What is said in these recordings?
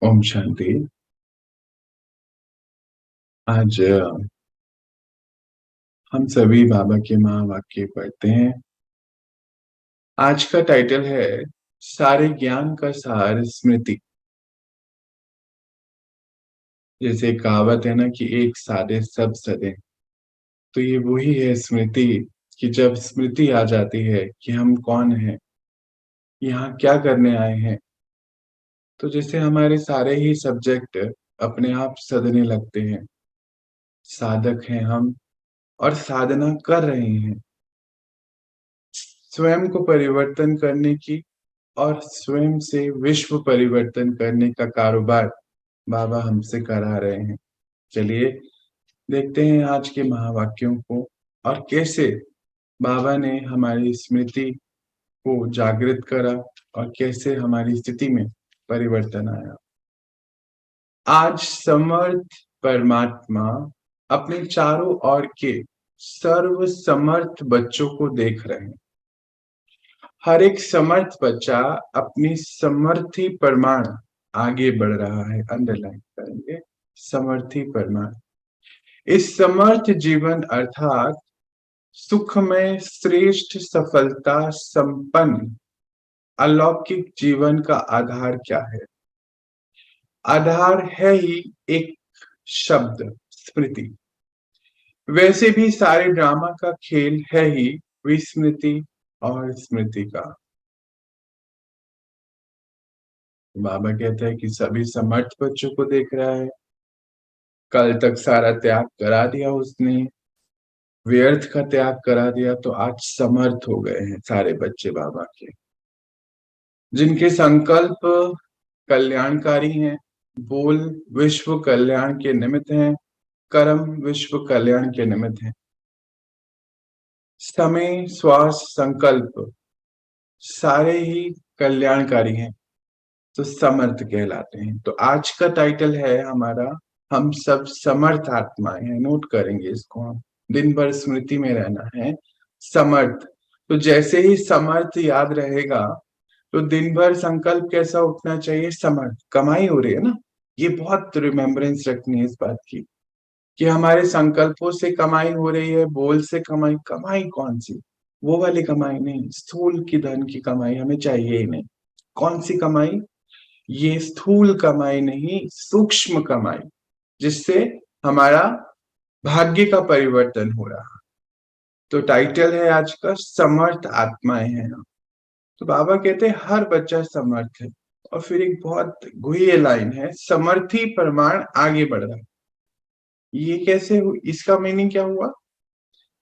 ओम शांति। आज हम सभी बाबा के महावाक्य पढ़ते हैं। आज का टाइटल है सारे ज्ञान का सार स्मृति। जैसे कहावत है ना कि एक साधे सब सधे, तो ये वही है स्मृति। कि जब स्मृति आ जाती है कि हम कौन हैं, यहाँ क्या करने आए हैं, तो जैसे हमारे सारे ही सब्जेक्ट अपने आप सधने लगते हैं। साधक हैं हम और साधना कर रहे हैं स्वयं को परिवर्तन करने की, और स्वयं से विश्व परिवर्तन करने का कारोबार बाबा हमसे करा रहे हैं। चलिए देखते हैं आज के महावाक्यों को, और कैसे बाबा ने हमारी स्मृति को जागृत करा और कैसे हमारी स्थिति में परिवर्तन आया। आज समर्थ परमात्मा अपने चारों ओर के सर्व समर्थ बच्चों को देख रहे हैं। हर एक समर्थ बच्चा अपनी समर्थी प्रमाण आगे बढ़ रहा है। अंडरलाइन करेंगे, समर्थी प्रमाण। इस समर्थ जीवन अर्थात सुख में श्रेष्ठ सफलता संपन्न अलौकिक जीवन का आधार क्या है? आधार है ही एक शब्द, स्मृति। वैसे भी सारे ड्रामा का खेल है ही विस्मृति और स्मृति का। बाबा कहते हैं कि सभी समर्थ बच्चों को देख रहा है। कल तक सारा त्याग करा दिया उसने, व्यर्थ का त्याग करा दिया, तो आज समर्थ हो गए हैं सारे बच्चे बाबा के, जिनके संकल्प कल्याणकारी हैं। बोल विश्व कल्याण के निमित्त हैं, कर्म विश्व कल्याण के निमित्त हैं। समय श्वास संकल्प सारे ही कल्याणकारी हैं, तो समर्थ कहलाते हैं। तो आज का टाइटल है हमारा, हम सब समर्थ आत्माएं हैं। नोट करेंगे इसको हम, दिन भर स्मृति में रहना है। समर्थ, तो जैसे ही समर्थ याद रहेगा तो दिन भर संकल्प कैसा उठना चाहिए? समर्थ। कमाई हो रही है ना, ये बहुत रिमेम्बरेंस रखनी है इस बात की, कि हमारे संकल्पों से कमाई हो रही है, बोल से कमाई। कमाई कौन सी? वो वाली कमाई नहीं, स्थूल की धन की कमाई हमें चाहिए ही नहीं। कौन सी कमाई? ये स्थूल कमाई नहीं, सूक्ष्म कमाई, जिससे हमारा भाग्य का परिवर्तन हो रहा। तो टाइटल है आज का, समर्थ आत्माएं हैं हम। तो बाबा कहते हैं हर बच्चा समर्थ है। और फिर एक बहुत गुह्य लाइन है, समर्थी प्रमाण आगे बढ़ रहा है। ये कैसे इसका मीनिंग क्या हुआ?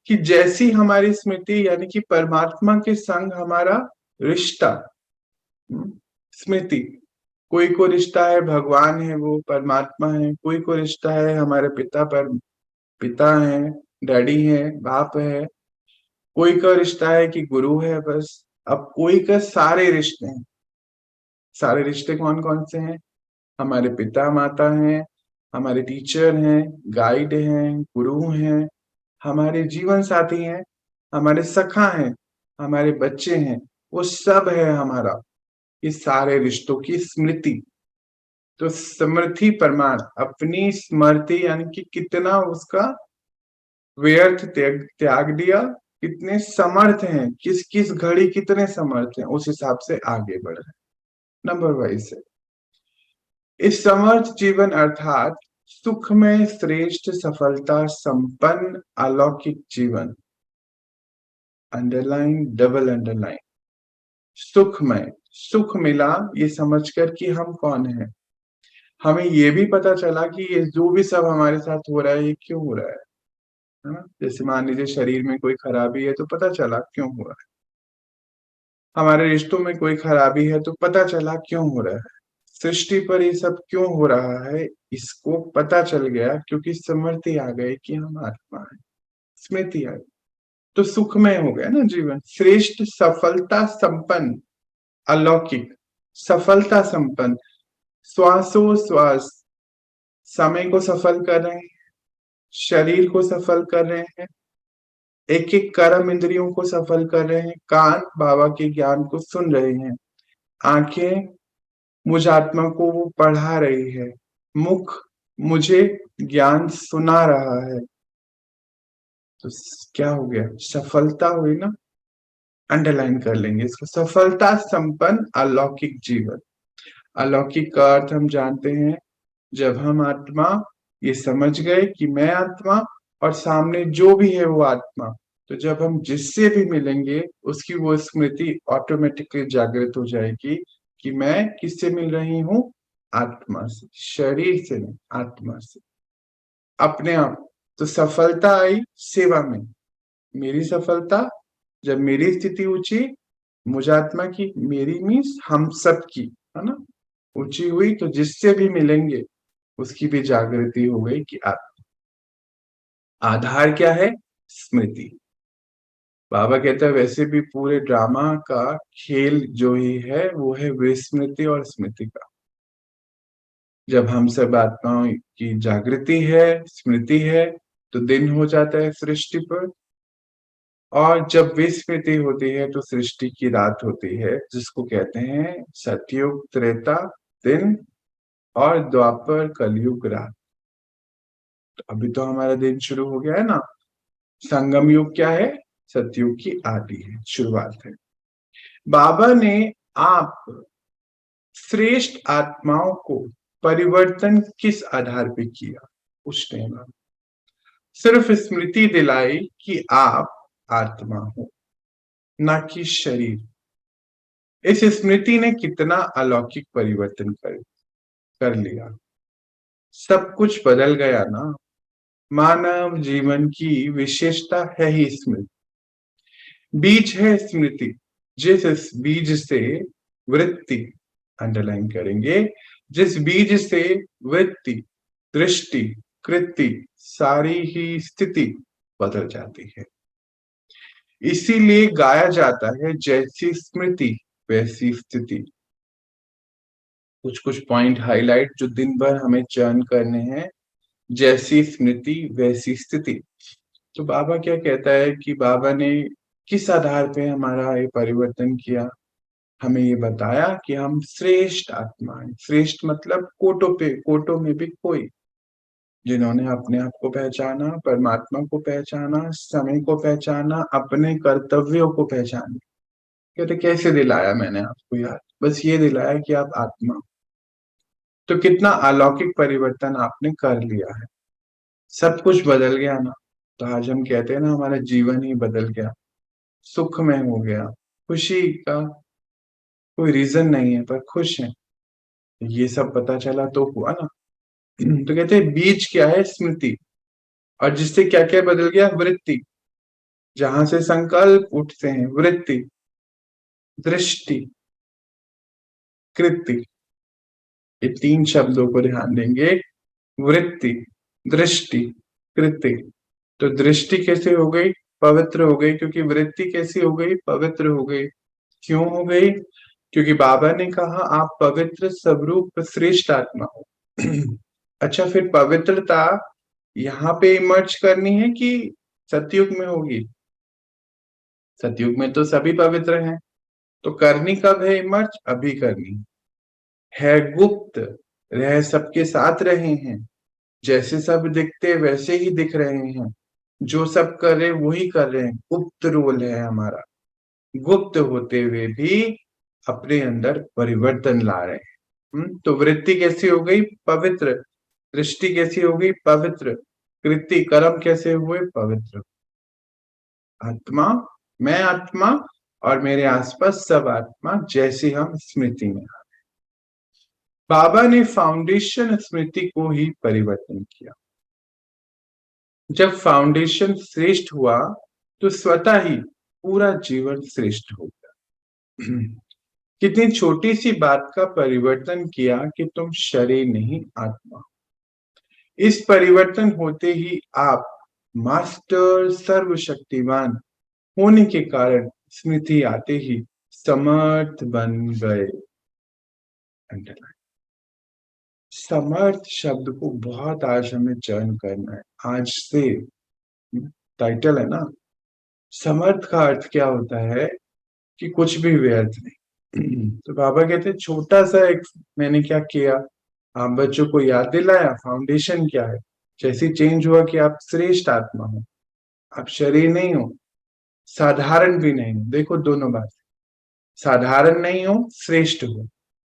कि जैसी हमारी स्मृति यानी कि परमात्मा के संग हमारा रिश्ता, स्मृति, कोई को रिश्ता है भगवान है, वो परमात्मा है। कोई को रिश्ता है हमारे पिता पर, पिता है, डैडी है, बाप है। कोई का रिश्ता है कि गुरु है बस। अब कोई का सारे रिश्ते हैं। सारे रिश्ते कौन कौन से हैं? हमारे पिता माता हैं, हमारे टीचर हैं, गाइड हैं, गुरु हैं, हमारे जीवन साथी हैं, हमारे सखा हैं, हमारे बच्चे हैं। वो सब है हमारा, इस सारे रिश्तों की स्मृति। तो स्मृति प्रमाण, अपनी स्मृति यानी कि कितना उसका व्यर्थ त्याग दिया, कितने समर्थ हैं, किस किस घड़ी कितने समर्थ हैं, उस हिसाब से आगे बढ़ रहे हैं। नंबर वाइज है इस समर्थ जीवन अर्थात सुख में श्रेष्ठ सफलता संपन्न अलौकिक जीवन। Underline, double underline. सुख में, सुख मिला ये समझकर कि हम कौन है। हमें ये भी पता चला कि ये जो भी सब हमारे साथ हो रहा है, ये क्यों हो रहा है ना? जैसे मान लीजिए शरीर में कोई खराबी है, तो पता चला क्यों हो रहा है। हमारे रिश्तों में कोई खराबी है, तो पता चला क्यों हो रहा है। सृष्टि पर ये सब क्यों हो रहा है, इसको पता चल गया, क्योंकि स्मृति आ गई कि हम आत्मा है। स्मृति आ गई तो सुखमय हो गया ना जीवन। श्रेष्ठ सफलता संपन्न अलौकिक, सफलता संपन्न, श्वासोश्वास समय को सफल कर रहे हैं, शरीर को सफल कर रहे हैं, एक एक कर्म इंद्रियों को सफल कर रहे हैं। कान बाबा के ज्ञान को सुन रहे हैं, आंखें मुझ आत्मा को वो पढ़ा रही है, मुख मुझे ज्ञान सुना रहा है। तो क्या हो गया, सफलता हुई ना। अंडरलाइन कर लेंगे इसको, सफलता संपन्न अलौकिक जीवन। अलौकिक का अर्थ हम जानते हैं, जब हम आत्मा ये समझ गए कि मैं आत्मा और सामने जो भी है वो आत्मा, तो जब हम जिससे भी मिलेंगे उसकी वो स्मृति ऑटोमेटिकली जागृत हो जाएगी कि मैं किससे मिल रही हूँ, आत्मा से, शरीर से नहीं, आत्मा से, अपने आप। तो सफलता आई सेवा में। मेरी सफलता, जब मेरी स्थिति ऊंची, मुझ आत्मा की, मेरी मीन्स हम सब की, है ना, ऊंची हुई, तो जिससे भी मिलेंगे उसकी भी जागृति हो गई कि आधार क्या है, स्मृति। बाबा कहता है वैसे भी पूरे ड्रामा का खेल जो ही है वो है विस्मृति और स्मृति का। जब हम सब आत्माओं की जागृति है, स्मृति है, तो दिन हो जाता है सृष्टि पर, और जब विस्मृति होती है तो सृष्टि की रात होती है, जिसको कहते हैं सतयुग, त्रेता दिन, और द्वापर कलयुग रात। तो अभी तो हमारा दिन शुरू हो गया है ना। संगम युग क्या है, सतयुग की आदि है, शुरुआत है। बाबा ने आप श्रेष्ठ आत्माओं को परिवर्तन किस आधार पे किया, पूछते हैं बाबा। सिर्फ स्मृति दिलाई कि आप आत्मा हो, ना कि शरीर। इस स्मृति ने कितना अलौकिक परिवर्तन कर लिया, सब कुछ बदल गया ना। मानव जीवन की विशेषता है ही स्मृति। बीज है स्मृति, जिस बीज से वृत्ति, अंडरलाइन करेंगे, जिस बीज से वृत्ति, दृष्टि, कृति, सारी ही स्थिति बदल जाती है। इसीलिए गाया जाता है जैसी स्मृति वैसी स्थिति। कुछ कुछ पॉइंट हाईलाइट जो दिन भर हमें चर्न करने हैं। जैसी स्मृति वैसी स्थिति। तो बाबा क्या कहता है कि बाबा ने किस आधार पे हमारा ये परिवर्तन किया, हमें ये बताया कि हम श्रेष्ठ आत्मा है। श्रेष्ठ मतलब कोटों पे, कोटों में भी कोई, जिन्होंने अपने आप को पहचाना, परमात्मा को पहचाना, समय को पहचाना, अपने कर्तव्यों को पहचाना। कहते कैसे दिलाया मैंने आपको याद, बस ये दिलाया कि आप आत्मा। तो कितना अलौकिक परिवर्तन आपने कर लिया है, सब कुछ बदल गया ना। तो आज हम कहते हैं ना हमारा जीवन ही बदल गया, सुख में हो गया, खुशी का कोई रीजन नहीं है पर खुश है। ये सब पता चला तो हुआ ना। तो कहते हैं बीज क्या है, स्मृति, और जिससे क्या क्या बदल गया, वृत्ति, जहां से संकल्प उठते हैं, वृत्ति, दृष्टि, कृति। ये तीन शब्दों को ध्यान देंगे, वृत्ति, दृष्टि, कृति। तो दृष्टि कैसे हो गई, पवित्र हो गई, क्योंकि वृत्ति कैसी हो गई, पवित्र हो गई। क्यों हो गई, क्योंकि बाबा ने कहा आप पवित्र स्वरूप श्रेष्ठ आत्मा हो। अच्छा, फिर पवित्रता यहाँ पे इमर्ज करनी है कि सतयुग में होगी, सतयुग में तो सभी पवित्र हैं। तो करनी कब है इमर्ज, अभी करनी है। गुप्त रह सबके साथ रहे हैं, जैसे सब दिखते वैसे ही दिख रहे हैं, जो सब कर रहे वही कर रहे हैं। गुप्त रोल है हमारा, गुप्त होते हुए भी अपने अंदर परिवर्तन ला रहे हैं। तो वृत्ति कैसी हो गई, पवित्र। दृष्टि कैसी हो गई, पवित्र। कृति, कर्म कैसे हुए, पवित्र। आत्मा, मैं आत्मा, और मेरे आसपास सब आत्मा, जैसे हम स्मृति में। बाबा ने फाउंडेशन स्मृति को ही परिवर्तन किया। जब फाउंडेशन श्रेष्ठ हुआ तो स्वतः ही पूरा जीवन श्रेष्ठ हो गया। कितनी छोटी सी बात का परिवर्तन किया कि तुम शरीर नहीं, आत्मा। इस परिवर्तन होते ही आप मास्टर सर्वशक्तिमान होने के कारण स्मृति आते ही समर्थ बन गए। समर्थ शब्द को बहुत आज हमें चयन करना है। आज से टाइटल है ना, समर्थ का अर्थ क्या होता है कि कुछ भी व्यर्थ नहीं। तो बाबा कहते हैं छोटा सा एक मैंने क्या किया, आप बच्चों को याद दिलाया फाउंडेशन क्या है। जैसे चेंज हुआ कि आप श्रेष्ठ आत्मा हो, आप शरीर नहीं हो, साधारण भी नहीं हो। देखो दोनों बात, साधारण नहीं हो, श्रेष्ठ हो।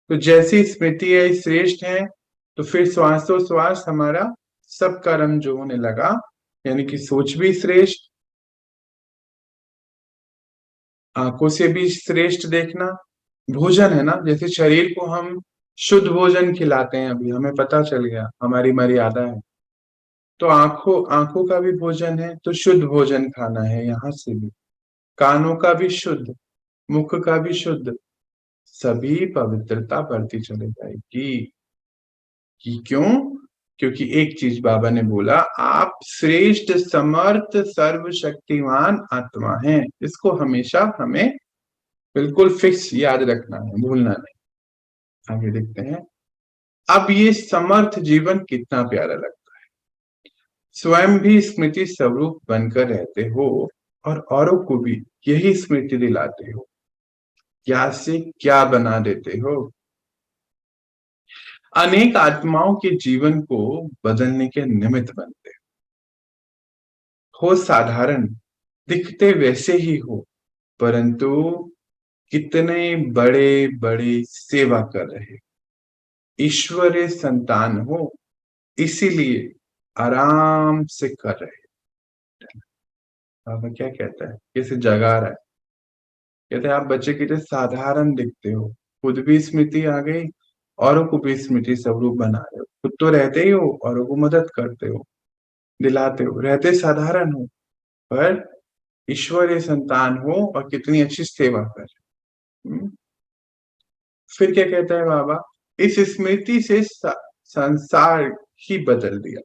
तो जैसी स्मृति है श्रेष्ठ है, तो फिर श्वासोश्वास हमारा सब कर्म जो होने लगा, यानी कि सोच भी श्रेष्ठ, आंखों से भी श्रेष्ठ देखना, भोजन है ना, जैसे शरीर को हम शुद्ध भोजन खिलाते हैं, अभी हमें पता चल गया हमारी मर्यादा है, तो आंखों आंखों का भी भोजन है, तो शुद्ध भोजन खाना है यहाँ से भी। कानों का भी शुद्ध, मुख का भी शुद्ध, सभी पवित्रता बढ़ती चली जाएगी। कि क्यों? क्योंकि एक चीज बाबा ने बोला, आप श्रेष्ठ समर्थ सर्वशक्तिमान आत्मा हैं। इसको हमेशा हमें बिल्कुल फिक्स याद रखना है, भूलना नहीं। आगे देखते हैं। अब ये समर्थ जीवन कितना प्यारा लगता है। स्वयं भी स्मृति स्वरूप बनकर रहते हो और औरों को भी यही स्मृति दिलाते हो। क्या से क्या बना देते हो। अनेक आत्माओं के जीवन को बदलने के निमित्त बनते हो। साधारण दिखते वैसे ही हो, परंतु कितने बड़े बड़े सेवा कर रहे, ईश्वरीय संतान हो, इसीलिए आराम से कर रहे। बाबा क्या कहता है, कैसे जगा रहा है। कहते हैं आप बच्चे कितने साधारण दिखते हो, खुद भी स्मृति आ गई, औरों को भी स्मृति स्वरूप बना रहे हो। खुद तो रहते ही हो, औरों को मदद करते हो, दिलाते हो, रहते साधारण हो, पर ईश्वरीय संतान हो और कितनी अच्छी सेवा कर रहे हो। फिर क्या कहता है बाबा, इस स्मृति से संसार ही बदल दिया।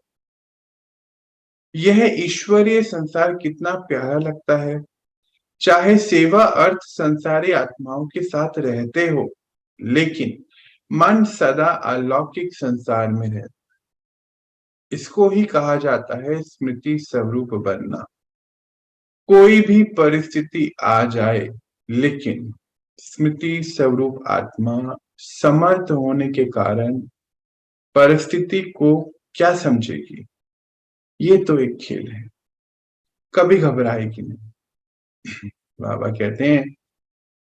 यह ईश्वरीय संसार कितना प्यारा लगता है। चाहे सेवा अर्थ संसारी आत्माओं के साथ रहते हो, लेकिन मन सदा अलौकिक संसार में रहता। इसको ही कहा जाता है स्मृति स्वरूप बनना। कोई भी परिस्थिति आ जाए, लेकिन स्मृति स्वरूप आत्मा समर्थ होने के कारण परिस्थिति को क्या समझेगी। ये तो एक खेल है, कभी घबराएगी नहीं। बाबा कहते हैं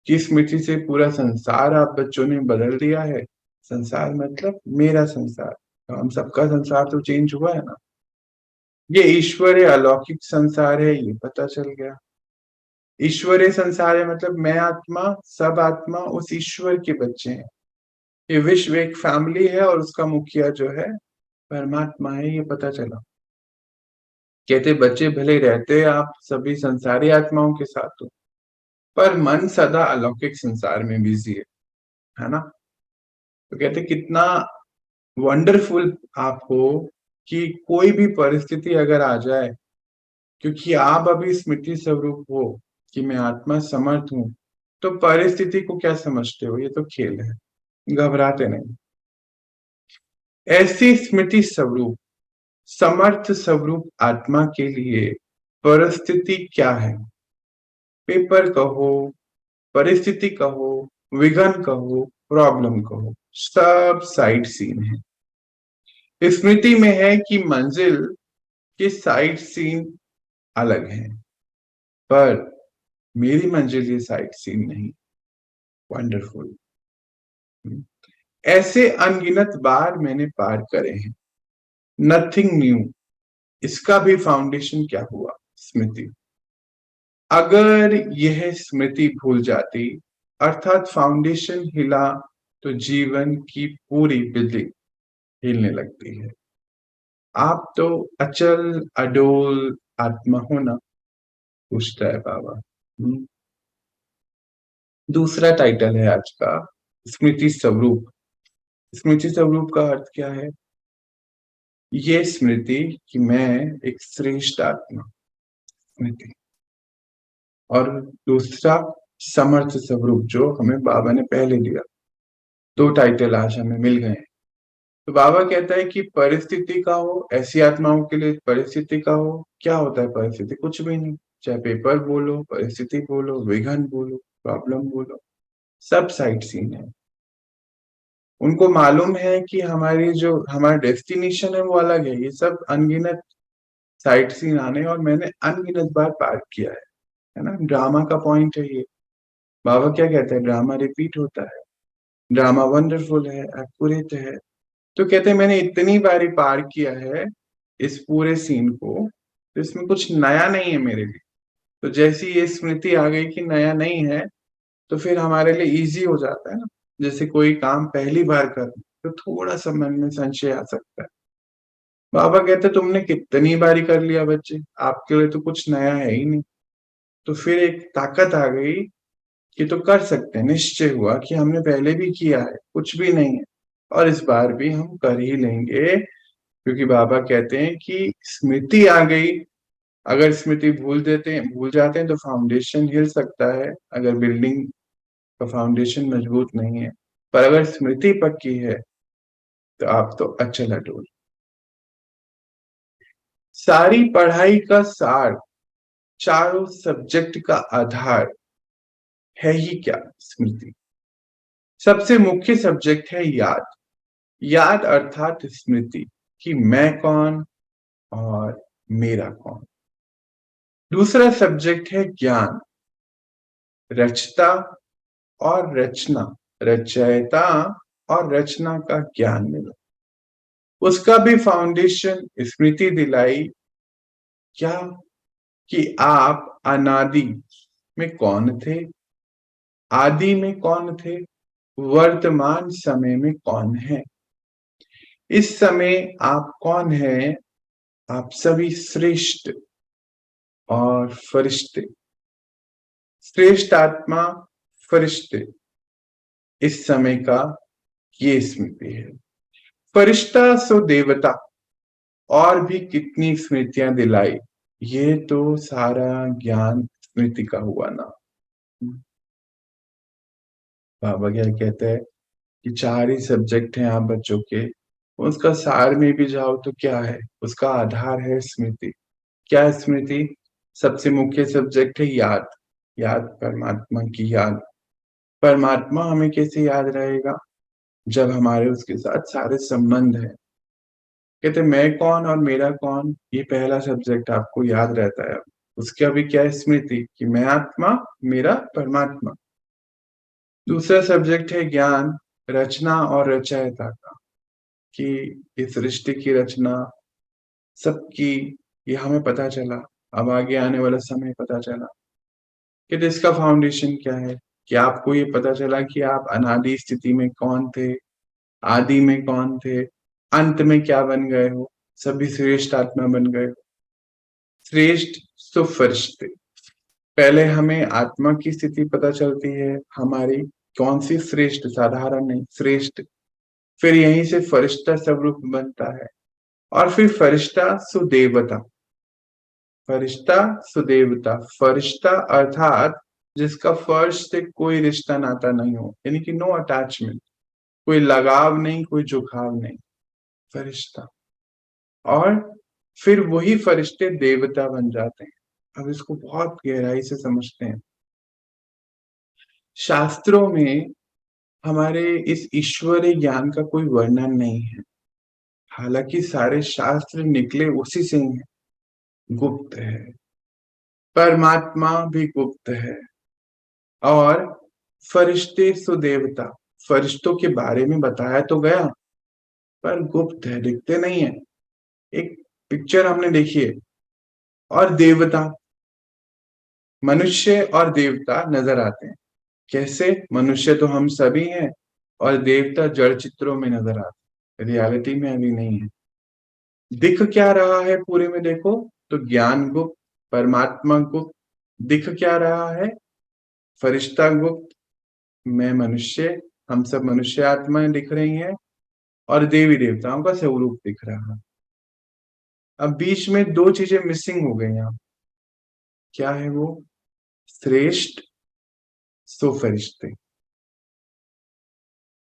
कि स्मृति से पूरा संसार आप बच्चों ने बदल दिया है। संसार मतलब मेरा संसार, तो हम सबका संसार तो चेंज हुआ है ना। ये ईश्वरीय अलौकिक संसार है, ये पता चल गया। ईश्वरीय संसार है मतलब मैं आत्मा, सब आत्मा उस ईश्वर के बच्चे हैं। ये विश्व एक फैमिली है और उसका मुखिया जो है परमात्मा है, ये पता चला। कहते बच्चे भले रहते आप सभी संसारी आत्माओं के साथ हो, पर मन सदा अलौकिक संसार में बिजी है ना। तो कहते कितना वंडरफुल आप हो कि कोई भी परिस्थिति अगर आ जाए, क्योंकि आप अभी स्मृति स्वरूप हो कि मैं आत्मा समर्थ हूं, तो परिस्थिति को क्या समझते हो, ये तो खेल है, घबराते नहीं। ऐसी स्मृति स्वरूप समर्थ स्वरूप आत्मा के लिए परिस्थिति क्या है। पेपर कहो, परिस्थिति कहो, विघन कहो, प्रॉब्लम कहो, सब साइड सीन है। स्मृति में है कि मंजिल के साइड सीन अलग है, पर मेरी मंजिल ये साइड सीन नहीं। वंडरफुल। ऐसे अनगिनत बार मैंने पार करे हैं, नथिंग न्यू। इसका भी फाउंडेशन क्या हुआ, स्मृति। अगर यह स्मृति भूल जाती, अर्थात फाउंडेशन हिला, तो जीवन की पूरी बिल्डिंग हिलने लगती है। आप तो अचल अडोल आत्मा हो ना, पूछता है बाबा। दूसरा टाइटल है आज का, स्मृति स्वरूप। स्मृति स्वरूप का अर्थ क्या है। ये स्मृति कि मैं एक श्रेष्ठ आत्मा, स्मृति। और दूसरा समर्थ स्वरूप, जो हमें बाबा ने पहले दिया। दो टाइटल आज हमें मिल गए। तो बाबा कहता है कि परिस्थिति का हो, ऐसी आत्माओं के लिए परिस्थिति का हो। क्या होता है परिस्थिति, कुछ भी नहीं। चाहे पेपर बोलो, परिस्थिति बोलो, विघन बोलो, प्रॉब्लम बोलो, सब साइट सीन है। उनको मालूम है कि हमारा डेस्टिनेशन है वो अलग है। ये सब अनगिनत साइट सीन आने और मैंने अनगिनत बार पार किया है ना। ड्रामा का पॉइंट है ये। बाबा क्या कहते हैं, ड्रामा रिपीट होता है, ड्रामा वंडरफुल है, एक्यूरेट है। तो कहते हैं मैंने इतनी बारी पार किया है इस पूरे सीन को, तो इसमें कुछ नया नहीं है मेरे लिए। तो जैसी ये स्मृति आ गई कि नया नहीं है, तो फिर हमारे लिए इजी हो जाता है ना। जैसे कोई काम पहली बार कर तो थोड़ा सा मन में संशय आ सकता है। बाबा कहते तुमने कितनी बारी कर लिया बच्चे, आपके लिए तो कुछ नया है ही नहीं। तो फिर एक ताकत आ गई कि तो कर सकते हैं। निश्चय हुआ कि हमने पहले भी किया है, कुछ भी नहीं है, और इस बार भी हम कर ही लेंगे। क्योंकि बाबा कहते हैं कि स्मृति आ गई। अगर स्मृति भूल जाते हैं तो फाउंडेशन हिल सकता है, अगर बिल्डिंग का फाउंडेशन मजबूत नहीं है। पर अगर स्मृति पक्की है तो आप तो अचल अटूट। सारी पढ़ाई का सार, चारों सब्जेक्ट का आधार है ही क्या, स्मृति। सबसे मुख्य सब्जेक्ट है याद। याद अर्थात स्मृति कि मैं कौन और मेरा कौन। दूसरा सब्जेक्ट है ज्ञान, रचता और रचना, रचयिता और रचना का ज्ञान मिला। उसका भी फाउंडेशन स्मृति दिलाई क्या, कि आप अनादि में कौन थे, आदि में कौन थे, वर्तमान समय में कौन है। इस समय आप कौन हैं, आप सभी श्रेष्ठ और फरिश्ते। श्रेष्ठ आत्मा, फरिश्ते, इस समय का ये स्मृति है। फरिश्ता सो देवता, और भी कितनी स्मृतियां दिलाई। ये तो सारा ज्ञान स्मृति का हुआ ना। बाबा क्या कहते हैं कि चार ही सब्जेक्ट हैं आप बच्चों के, उसका सार में भी जाओ तो क्या है, उसका आधार है स्मृति। क्या स्मृति, सबसे मुख्य सब्जेक्ट है याद। याद, परमात्मा की याद। परमात्मा हमें कैसे याद रहेगा, जब हमारे उसके साथ सारे संबंध है। कहते मैं कौन और मेरा कौन, ये पहला सब्जेक्ट आपको याद रहता है। उसके अभी क्या है, स्मृति कि मैं आत्मा, मेरा परमात्मा। दूसरा सब्जेक्ट है ज्ञान, रचना और रचयिता का, कि इस सृष्टि की रचना सबकी, ये हमें पता चला। अब आगे आने वाला समय पता चला कि इसका फाउंडेशन क्या है, कि आपको ये पता चला कि आप अनादि स्थिति में कौन थे, आदि में कौन थे, अंत में क्या बन गए हो, सभी श्रेष्ठ आत्मा बन गए हो। श्रेष्ठ सुफरिश्ते, पहले हमें आत्मा की स्थिति पता चलती है हमारी, कौन सी श्रेष्ठ, साधारण नहीं, श्रेष्ठ। फिर यहीं से फरिश्ता स्वरूप बनता है, और फिर फरिश्ता सुदेवता। फरिश्ता सुदेवता, फरिश्ता अर्थात जिसका फर्श से कोई रिश्ता नाता नहीं हो, यानी कि नो अटैचमेंट, कोई लगाव नहीं, कोई झुकाव नहीं, फरिश्ता। और फिर वही फरिश्ते देवता बन जाते हैं। अब इसको बहुत गहराई से समझते हैं। शास्त्रों में हमारे इस ईश्वरीय ज्ञान का कोई वर्णन नहीं है, हालांकि सारे शास्त्र निकले उसी से ही हैं। गुप्त है, परमात्मा भी गुप्त है, और फरिश्ते सुदेवता, फरिश्तों के बारे में बताया तो गया, पर गुप्त है, दिखते नहीं है। एक पिक्चर हमने देखी है। और देवता, मनुष्य और देवता नजर आते हैं। कैसे, मनुष्य तो हम सभी हैं, और देवता जड़ चित्रों में नजर आते हैं, रियलिटी में अभी नहीं है। दिख क्या रहा है पूरे में देखो, तो ज्ञान गुप्त, परमात्मा गुप्त। दिख क्या रहा है, फरिश्ता गुप्त, मैं मनुष्य, हम सब मनुष्य आत्माएं दिख रही हैं, और देवी देवताओं का स्वरूप दिख रहा है। अब बीच में दो चीजें मिसिंग हो गई यहाँ। क्या है वो, श्रेष्ठ सो फरिश्ते,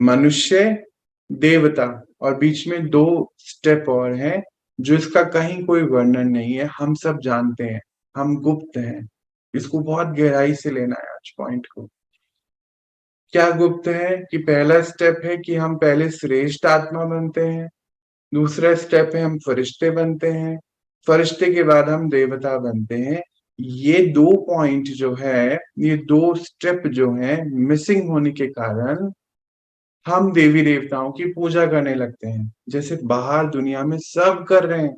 मनुष्य, देवता, और बीच में दो स्टेप और हैं, जो इसका कहीं कोई वर्णन नहीं है। हम सब जानते हैं, हम गुप्त हैं। इसको बहुत गहराई से लेना है आज पॉइंट को। क्या गुप्त है कि पहला स्टेप है कि हम पहले श्रेष्ठ आत्मा बनते हैं, दूसरा स्टेप है हम फरिश्ते बनते हैं, फरिश्ते के बाद हम देवता बनते हैं। ये दो पॉइंट जो है, ये दो स्टेप जो है मिसिंग होने के कारण हम देवी देवताओं की पूजा करने लगते हैं, जैसे बाहर दुनिया में सब कर रहे हैं।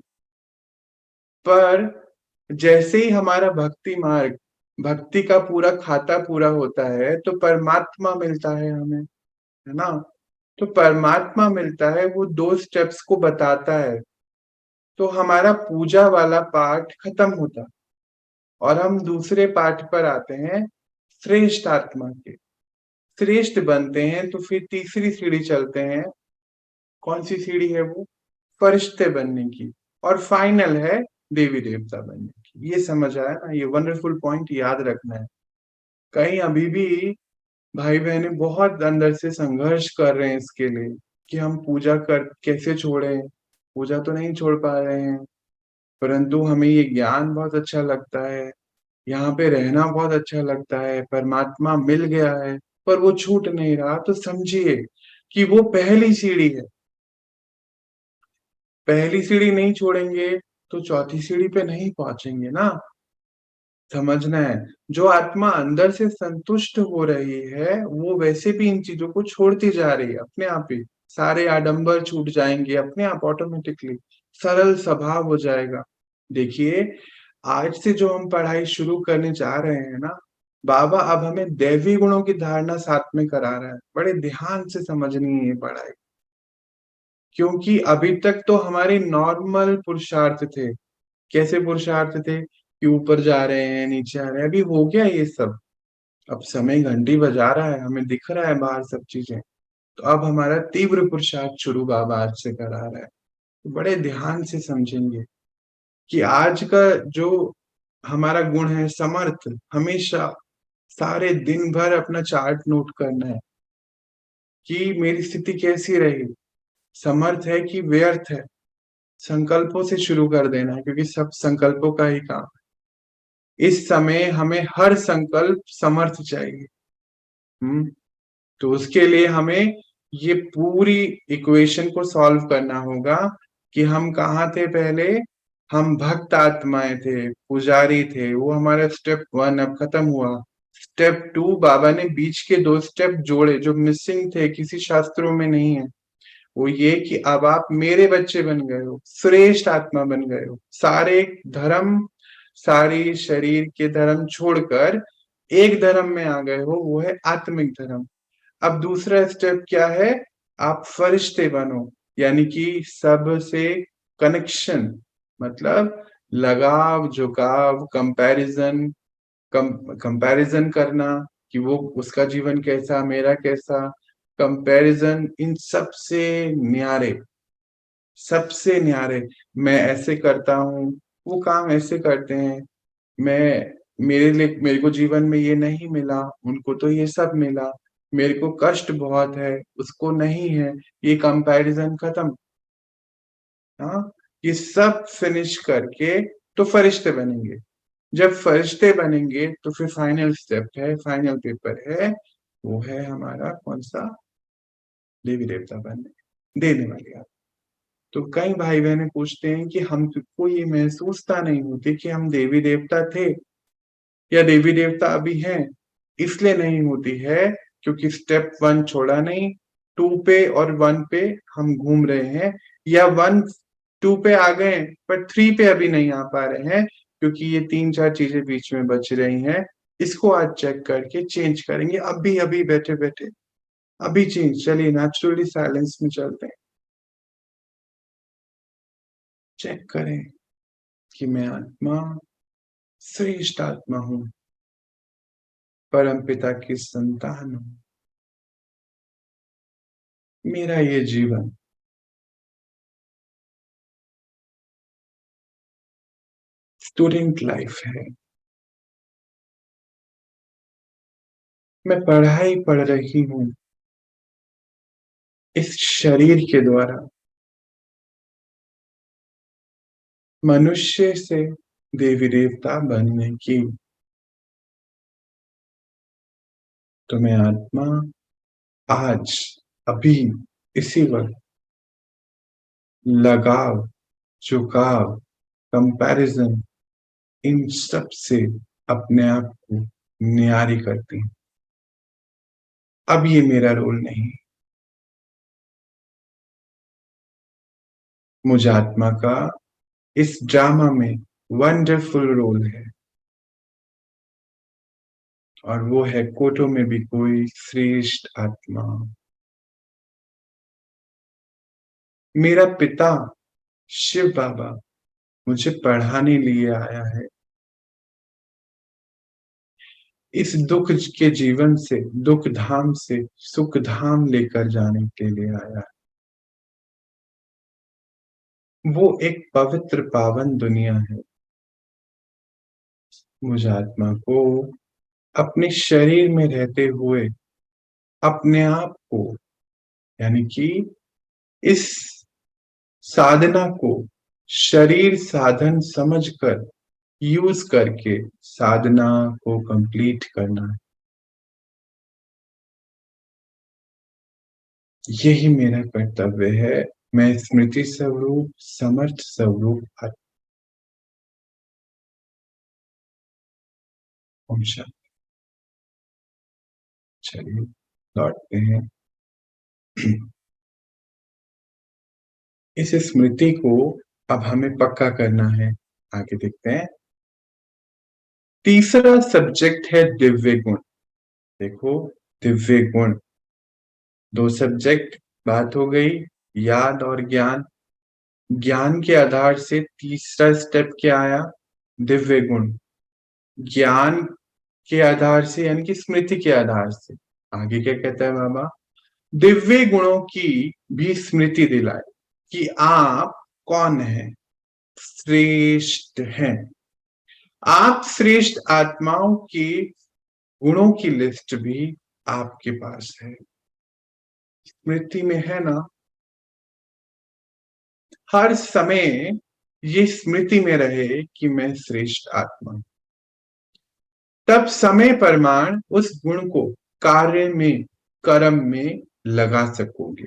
पर जैसे ही हमारा भक्ति मार्ग, भक्ति का पूरा खाता पूरा होता है तो परमात्मा मिलता है हमें, है ना। तो परमात्मा मिलता है, वो दो स्टेप्स को बताता है, तो हमारा पूजा वाला पार्ट खत्म होता है और हम दूसरे पार्ट पर आते हैं, श्रेष्ठ आत्मा के। श्रेष्ठ बनते हैं तो फिर तीसरी सीढ़ी चलते हैं। कौन सी सीढ़ी है वो? फरिश्ते बनने की। और फाइनल है देवी देवता बनने की। ये समझ आया ना? ये वंडरफुल पॉइंट याद रखना है। कहीं अभी भी भाई बहने बहुत अंदर से संघर्ष कर रहे हैं इसके लिए कि हम पूजा कर कैसे छोड़ें, पूजा तो नहीं छोड़ पा रहे हैं, परंतु हमें ये ज्ञान बहुत अच्छा लगता है, यहाँ पे रहना बहुत अच्छा लगता है, परमात्मा मिल गया है, पर वो छूट नहीं रहा। तो समझिए कि वो पहली सीढ़ी है। पहली सीढ़ी नहीं छोड़ेंगे तो चौथी सीढ़ी पे नहीं पहुंचेंगे ना। समझना है, जो आत्मा अंदर से संतुष्ट हो रही है वो वैसे भी इन चीजों को छोड़ती जा रही है अपने आप ही। सारे आडंबर छूट जाएंगे अपने आप ऑटोमेटिकली, सरल स्वभाव हो जाएगा। देखिए, आज से जो हम पढ़ाई शुरू करने जा रहे हैं ना, बाबा अब हमें दैवी गुणों की धारणा साथ में करा रहा है। बड़े ध्यान से समझनी है ये पढ़ाई, क्योंकि अभी तक तो हमारे नॉर्मल पुरुषार्थ थे। कैसे पुरुषार्थ थे कि ऊपर जा रहे हैं, नीचे आ रहे हैं, अभी हो गया ये सब। अब समय घंटी बजा रहा है, हमें दिख रहा है बाहर सब चीजें। तो अब हमारा तीव्र पुरुषार्थ शुरू बाबा आज से करा रहा है। तो बड़े ध्यान से समझेंगे कि आज का जो हमारा गुण है समर्थ, हमेशा सारे दिन भर अपना चार्ट नोट करना है कि मेरी स्थिति कैसी रही, समर्थ है कि व्यर्थ है। संकल्पों से शुरू कर देना है, क्योंकि सब संकल्पों का ही काम है। इस समय हमें हर संकल्प समर्थ चाहिए। हम्म तो उसके लिए हमें ये पूरी इक्वेशन को सॉल्व करना होगा कि हम कहाँ थे पहले। हम भक्त आत्माएं थे, पुजारी थे, वो हमारा स्टेप 1 अब खत्म हुआ। स्टेप 2, बाबा ने बीच के दो स्टेप जोड़े जो मिसिंग थे, किसी शास्त्रों में नहीं है। वो ये कि अब आप मेरे बच्चे बन गए हो, श्रेष्ठ आत्मा बन गए हो। सारे धर्म, सारी शरीर के धर्म छोड़कर एक धर्म में आ गए हो, वो है आत्मिक धर्म। अब दूसरा स्टेप क्या है? आप फरिश्ते बनो, यानी कि सबसे कनेक्शन, मतलब लगाव, झुकाव, कंपैरिजन करना कि वो उसका जीवन कैसा, मेरा कैसा। कंपैरिजन इन सबसे न्यारे। मैं ऐसे करता हूँ, वो काम ऐसे करते हैं। मैं मेरे को जीवन में ये नहीं मिला, उनको तो ये सब मिला। मेरे को कष्ट बहुत है, उसको नहीं है। ये कंपैरिजन खत्म। हाँ, ये सब फिनिश करके तो फरिश्ते बनेंगे। जब फरिश्ते बनेंगे तो फिर फाइनल स्टेप है, फाइनल पेपर है, वो है हमारा कौन सा? देवी देवता बनने, देने वाली आप। तो कई भाई बहने पूछते हैं कि हमको ये महसूसता नहीं होती कि हम देवी देवता थे या देवी देवता अभी हैं। इसलिए नहीं होती है क्योंकि स्टेप 1 छोड़ा नहीं, 2 पे और 1 पे हम घूम रहे हैं, या 1 2 पे आ गए पर 3 पे अभी नहीं आ पा रहे हैं, क्योंकि ये 3 4 चीजें बीच में बच रही हैं। इसको आज चेक करके चेंज करेंगे, अभी अभी बैठे बैठे अभी चेंज। चलिए नेचुरली साइलेंस में चलते हैं, चेक करें कि मैं आत्मा, श्रेष्ठ आत्मा हूँ, परम पिता की संतान हूँ। मेरा ये जीवन स्टूडेंट लाइफ है। मैं पढ़ाई पढ़ रही हूँ इस शरीर के द्वारा, मनुष्य से देवी देवता बनने की। तो मैं आत्मा, आज, अभी, इसी वक्त लगाव, झुकाव, कंपैरिजन, इन सब से अपने आप को न्यारी करती हूँ। अब ये मेरा रोल नहीं, मुझ आत्मा का इस ड्रामा में वंडरफुल रोल है, और वो है कोटो में भी कोई श्रेष्ठ आत्मा। मेरा पिता शिव बाबा मुझे पढ़ाने लिए आया है, इस दुख के जीवन से, दुख धाम से सुख धाम लेकर जाने के लिए आया है। वो एक पवित्र पावन दुनिया है। मुझ आत्मा को अपने शरीर में रहते हुए अपने आप को, यानी कि इस साधना को शरीर साधन समझकर यूज करके साधना को कंप्लीट करना है। यही मेरा कर्तव्य है। मैं स्मृति स्वरूप, समर्थ स्वरूप आत्मा। चलिए लौटते हैं। इस स्मृति को अब हमें पक्का करना है। आगे देखते हैं। तीसरा सब्जेक्ट है दिव्य गुण। देखो, दिव्य गुण, दो सब्जेक्ट बात हो गई, याद और ज्ञान। ज्ञान के आधार से तीसरा स्टेप क्या आया? दिव्य गुण। ज्ञान के आधार से यानी कि स्मृति के आधार से आगे क्या कहता है बाबा? दिव्य गुणों की भी स्मृति दिलाए कि आप कौन है, श्रेष्ठ हैं। आप श्रेष्ठ आत्माओं की गुणों की लिस्ट भी आपके पास है, स्मृति में है ना। हर समय ये स्मृति में रहे कि मैं श्रेष्ठ आत्मा हूं। तब समय प्रमाण उस गुण को कार्य में, कर्म में लगा सकोगे।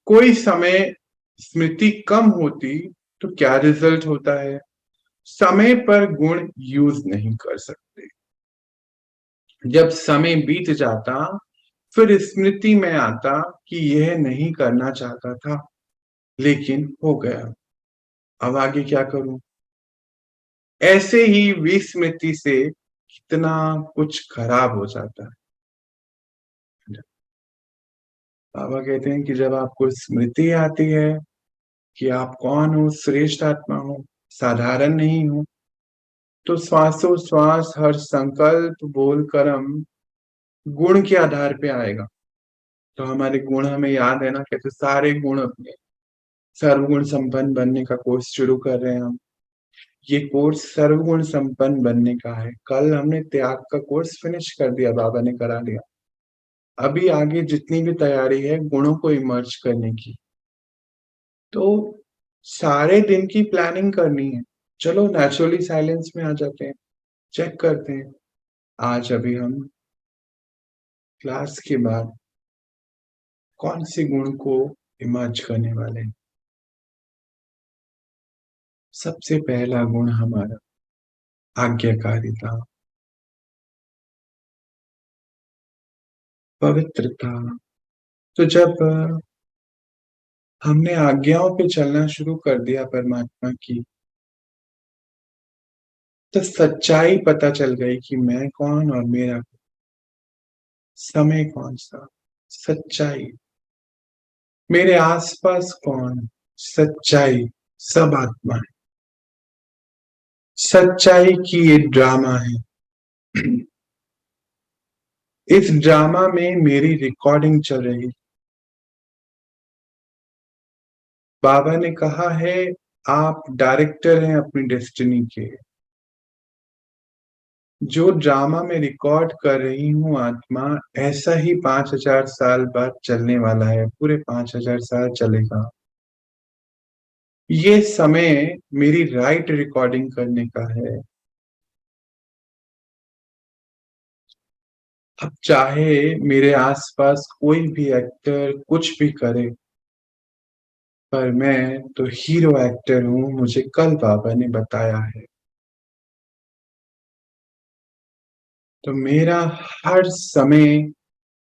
कोई समय स्मृति कम होती तो क्या रिजल्ट होता है? समय पर गुण यूज नहीं कर सकते। जब समय बीत जाता फिर स्मृति में आता कि यह नहीं करना चाहता था लेकिन हो गया, अब आगे क्या करूं। ऐसे ही विस्मृति से कितना कुछ खराब हो जाता है। बाबा कहते हैं कि जब आपको स्मृति आती है कि आप कौन हो, श्रेष्ठ आत्मा हो, साधारण नहीं हो, तो श्वासोश्वास, हर संकल्प, बोल, कर्म गुण के आधार पे आएगा। तो हमारे गुण हमें याद है ना, कहते सारे गुण अपने सर्वगुण संपन्न बनने का कोर्स शुरू कर रहे हैं हम। ये कोर्स सर्वगुण संपन्न बनने का है। कल हमने त्याग का कोर्स फिनिश कर दिया, बाबा ने करा लिया। अभी आगे जितनी भी तैयारी है गुणों को इमर्ज करने की, तो सारे दिन की प्लानिंग करनी है। चलो नेचुरली साइलेंस में आ जाते हैं, चेक करते हैं। आज अभी हम क्लास के बाद कौन से गुण को इमर्ज करने वाले हैं। सबसे पहला गुण हमारा आज्ञाकारिता, पवित्रता। तो जब हमने आज्ञाओं पे चलना शुरू कर दिया परमात्मा की, तो सच्चाई पता चल गई कि मैं कौन और मेरा समय कौन सा। सच्चाई, मेरे आसपास कौन, सच्चाई, सब आत्मा है। सच्चाई की ये ड्रामा है। इस ड्रामा में मेरी रिकॉर्डिंग चल रही। बाबा ने कहा है आप डायरेक्टर हैं अपनी डेस्टिनी के। जो ड्रामा में रिकॉर्ड कर रही हूँ आत्मा, ऐसा ही 5,000 साल बाद चलने वाला है। पूरे 5,000 साल चलेगा। ये समय मेरी राइट रिकॉर्डिंग करने का है। अब चाहे मेरे आसपास कोई भी एक्टर कुछ भी करे, पर मैं तो हीरो एक्टर हूँ, मुझे कल बाबा ने बताया है। तो मेरा हर समय,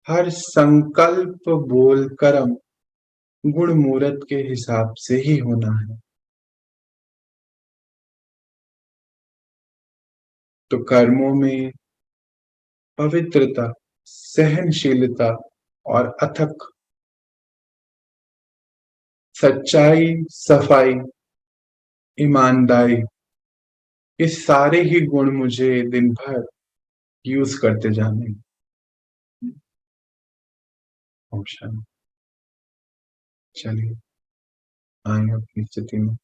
हर संकल्प बोल कर्म गुण मूरत के हिसाब से ही होना है। तो कर्मों में पवित्रता, सहनशीलता और अथक सच्चाई, सफाई, ईमानदारी, ये सारे ही गुण मुझे दिन भर यूज करते जाने हैं। ऑप्शन, चलिए आए अपनी स्थिति में।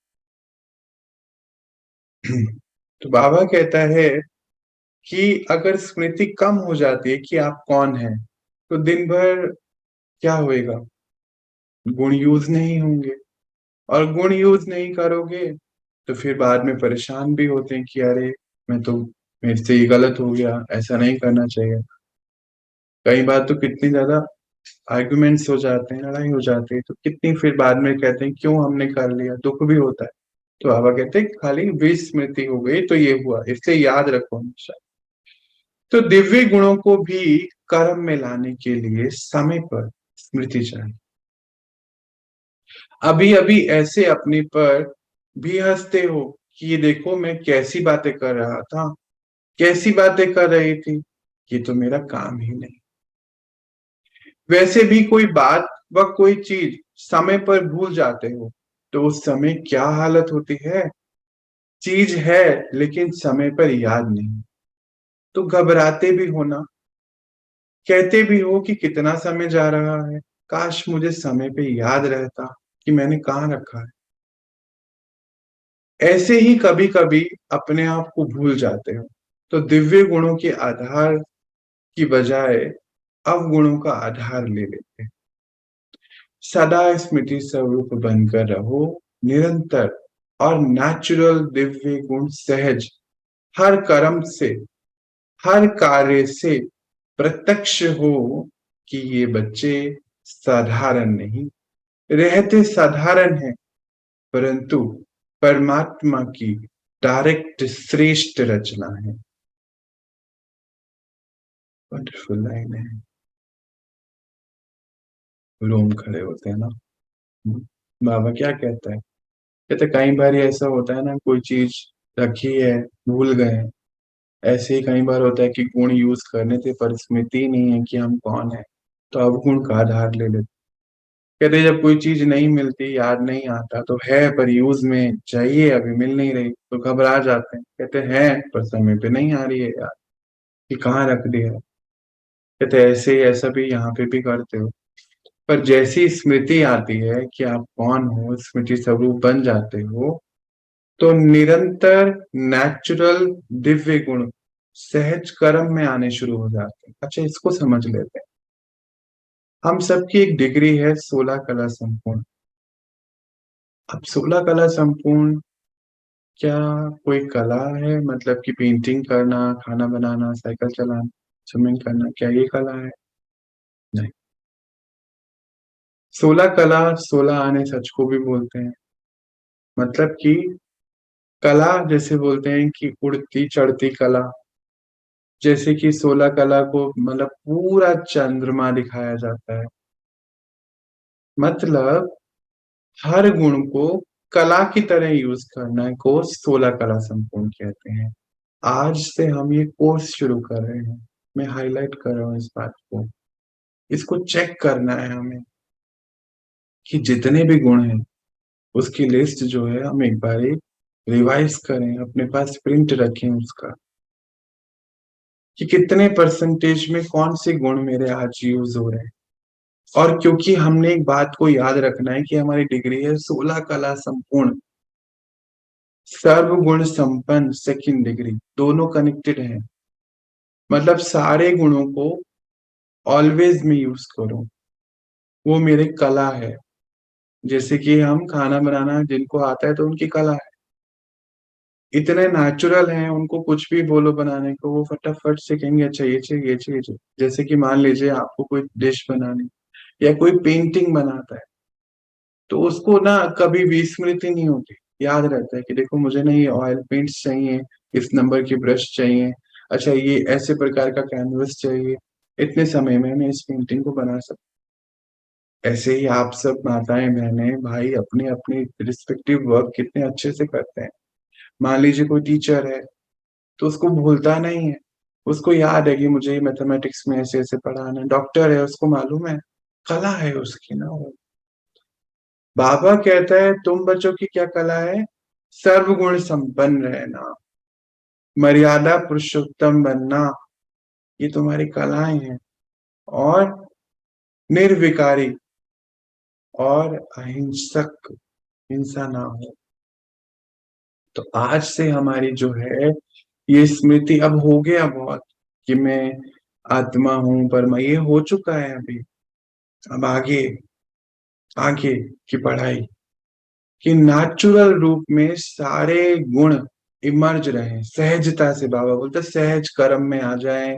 तो बाबा कहता है कि अगर स्मृति कम हो जाती है कि आप कौन हैं, तो दिन भर क्या होएगा? गुण यूज नहीं होंगे, और गुण यूज नहीं करोगे तो फिर बाद में परेशान भी होते हैं कि अरे मैं तो, मेरे से ये गलत हो गया, ऐसा नहीं करना चाहिए। कई बार तो कितनी ज्यादा आर्गुमेंट्स हो जाते हैं, लड़ाई हो जाती है, तो कितनी फिर बाद में कहते हैं क्यों हमने कर लिया, दुख भी होता है। तो बाबा कहते हैं खाली विस्मृति हो गई तो ये हुआ, इससे याद रखो हमेशा। तो दिव्य गुणों को भी कर्म में लाने के लिए समय पर स्मृति चाहिए। अभी अभी ऐसे अपने पर भी हंसते हो कि ये देखो मैं कैसी बातें कर रहा था, कैसी बातें कर रही थी, ये तो मेरा काम ही नहीं। वैसे भी कोई बात व कोई चीज समय पर भूल जाते हो तो उस समय क्या हालत होती है? चीज है लेकिन समय पर याद नहीं, तो घबराते भी हो ना, कहते भी हो कि कितना समय जा रहा है, काश मुझे समय पे याद रहता कि मैंने कहाँ रखा है। ऐसे ही कभी कभी अपने आप को भूल जाते हो, तो दिव्य गुणों के आधार की बजाय अवगुणों का आधार ले लेते हैं। सदा स्मृति स्वरूप बनकर रहो, निरंतर और नेचुरल दिव्य गुण सहज, हर कर्म से, हर कार्य से प्रत्यक्ष हो कि ये बच्चे साधारण नहीं, रहते साधारण हैं, परंतु परमात्मा की डायरेक्ट श्रेष्ठ रचना है। वंडरफुल लाइन है, रोम खड़े होते हैं ना। बाबा क्या कहता है? कहते कई बार ऐसा होता है ना, कोई चीज रखी है, भूल गए। ऐसे ही कई बार होता है कि गुण यूज करने थे पर स्मृति नहीं है कि हम कौन है, तो अब गुण का आधार ले लेते। कहते जब कोई चीज नहीं मिलती, याद नहीं आता, तो है पर यूज में चाहिए, अभी मिल नहीं रही, तो घबरा जाते हैं, कहते हैं पर समय पे नहीं आ रही है याद कि कहाँ रख दिया है। कहते ऐसे ही ऐसा भी यहाँ पे भी करते हो, पर जैसी स्मृति आती है कि आप कौन हो, स्मृति स्वरूप बन जाते हो, तो निरंतर नेचुरल दिव्य गुण सहज कर्म में आने शुरू हो जाते हैं। अच्छा, इसको समझ लेते हैं। हम सबकी एक डिग्री है 16 कला संपूर्ण। अब 16 कला संपूर्ण क्या कोई कला है? मतलब कि पेंटिंग करना, खाना बनाना, साइकिल चलाना, स्विमिंग करना, क्या ये कला है? नहीं। 16 कला, 16 आने सच को भी बोलते हैं। मतलब कि कला जैसे बोलते हैं कि उड़ती चढ़ती कला, जैसे कि 16 कला को मतलब पूरा चंद्रमा दिखाया जाता है। मतलब हर गुण को कला की तरह यूज करना को 16 कला संपूर्ण कहते हैं। आज से हम ये कोर्स शुरू कर रहे हैं, मैं हाईलाइट कर रहा हूँ इस बात को। इसको चेक करना है हमें कि जितने भी गुण हैं उसकी लिस्ट जो है हम एक बार रिवाइज करें, अपने पास प्रिंट रखें उसका, कि कितने परसेंटेज में कौन से गुण मेरे आज यूज हो रहे हैं। और क्योंकि हमने एक बात को याद रखना है कि हमारी डिग्री है 16 कला संपूर्ण, सर्व गुण संपन्न सेकंड डिग्री, दोनों कनेक्टेड हैं। मतलब सारे गुणों को ऑलवेज में यूज करो, वो मेरे कला है। जैसे कि हम खाना बनाना जिनको आता है तो उनकी कला है, इतने नेचुरल हैं, उनको कुछ भी बोलो बनाने को वो फटाफट से कहेंगे अच्छा ये चाहिए ये चाहिए ये चाहिए। जैसे कि मान लीजिए आपको कोई डिश बनानी या कोई पेंटिंग बनाता है, तो उसको ना कभी भी स्मृति नहीं होती, याद रहता है कि देखो मुझे ना ये ऑयल पेंट्स चाहिए, इस नंबर की ब्रश चाहिए, अच्छा ये ऐसे प्रकार का कैनवस चाहिए, इतने समय में मैं इस पेंटिंग को बना सकता। ऐसे ही आप सब माताएं बहनें भाई अपने अपने रिस्पेक्टिव वर्क कितने अच्छे से करते हैं। मान लीजिए कोई टीचर है तो उसको भूलता नहीं है, उसको याद है कि मुझे मैथमेटिक्स में ऐसे ऐसे पढ़ाना है। डॉक्टर है उसको मालूम है, कला है उसकी ना वो। बाबा कहता है तुम बच्चों की क्या कला है, सर्वगुण संपन्न रहना, मर्यादा पुरुषोत्तम बनना, ये तुम्हारी कलाएं हैं। और निर्विकारी और अहिंसक, हिंसा ना हो। तो आज से हमारी जो है ये स्मृति अब हो गया बहुत कि मैं आत्मा हूं परमा, ये हो चुका है अभी। अब आगे आगे की पढ़ाई कि नेचुरल रूप में सारे गुण इमर्ज रहे सहजता से। बाबा बोलते सहज कर्म में आ जाए,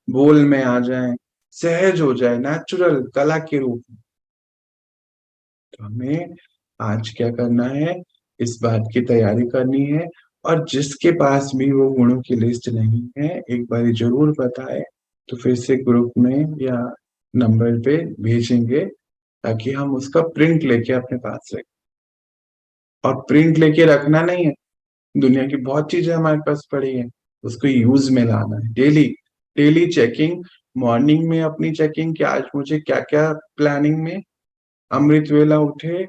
बोल में आ जाए, सहज हो जाए नेचुरल कला के रूप में। तो हमें आज क्या करना है, इस बात की तैयारी करनी है। और जिसके पास भी वो गुणों की लिस्ट नहीं है एक बार जरूर बताए, तो फिर से ग्रुप में या नंबर पे भेजेंगे ताकि हम उसका प्रिंट लेके अपने पास रखें। और प्रिंट लेके रखना नहीं है, दुनिया की बहुत चीजें हमारे पास पड़ी है, उसको यूज में लाना है। डेली डेली चेकिंग, मॉर्निंग में अपनी चेकिंग कि आज मुझे क्या क्या प्लानिंग में, अमृत वेला उठे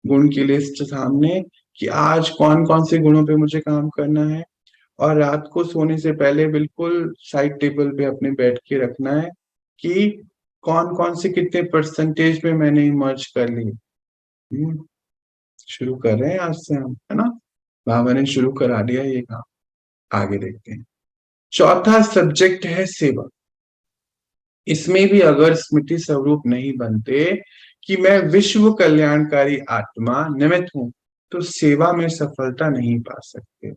गुण की लिस्ट सामने कि आज कौन कौन से गुणों पे मुझे काम करना है। और रात को सोने से पहले बिल्कुल साइड टेबल पे अपने बैठ के रखना है कि कौन कौन से कितने परसेंटेज में मैंने इमर्ज कर ली। शुरू कर रहे हैं आज से हम, है ना। बाबा ने शुरू करा दिया ये काम, आगे देखते हैं। चौथा सब्जेक्ट है सेवा। इसमें भी अगर स्मृति स्वरूप नहीं बनते कि मैं विश्व कल्याणकारी आत्मा निमित्त हूं, तो सेवा में सफलता नहीं पा सकते।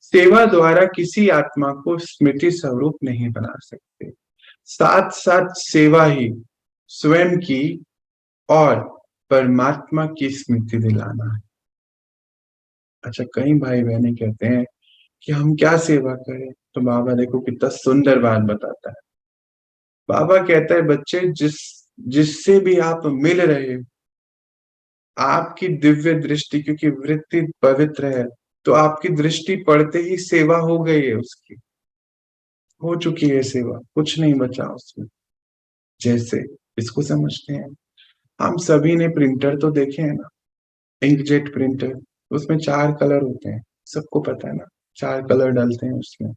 सेवा द्वारा किसी आत्मा को स्मृति स्वरूप नहीं बना सकते। साथ साथ सेवा ही स्वयं की और परमात्मा की स्मृति दिलाना है। अच्छा कई भाई बहने कहते हैं कि हम क्या सेवा करें, तो बाबा देखो कितना सुंदर बात बताता है। बाबा कहता है बच्चे जिससे भी आप मिल रहे हो, आपकी दिव्य दृष्टि क्योंकि वृत्ति पवित्र है, तो आपकी दृष्टि पड़ते ही सेवा हो गई है उसकी, हो चुकी है सेवा, कुछ नहीं बचा उसमें। जैसे इसको समझते हैं, हम सभी ने प्रिंटर तो देखे हैं ना, इंकजेट प्रिंटर, उसमें 4 कलर होते हैं, सबको पता है ना, 4 कलर डालते हैं उसमें।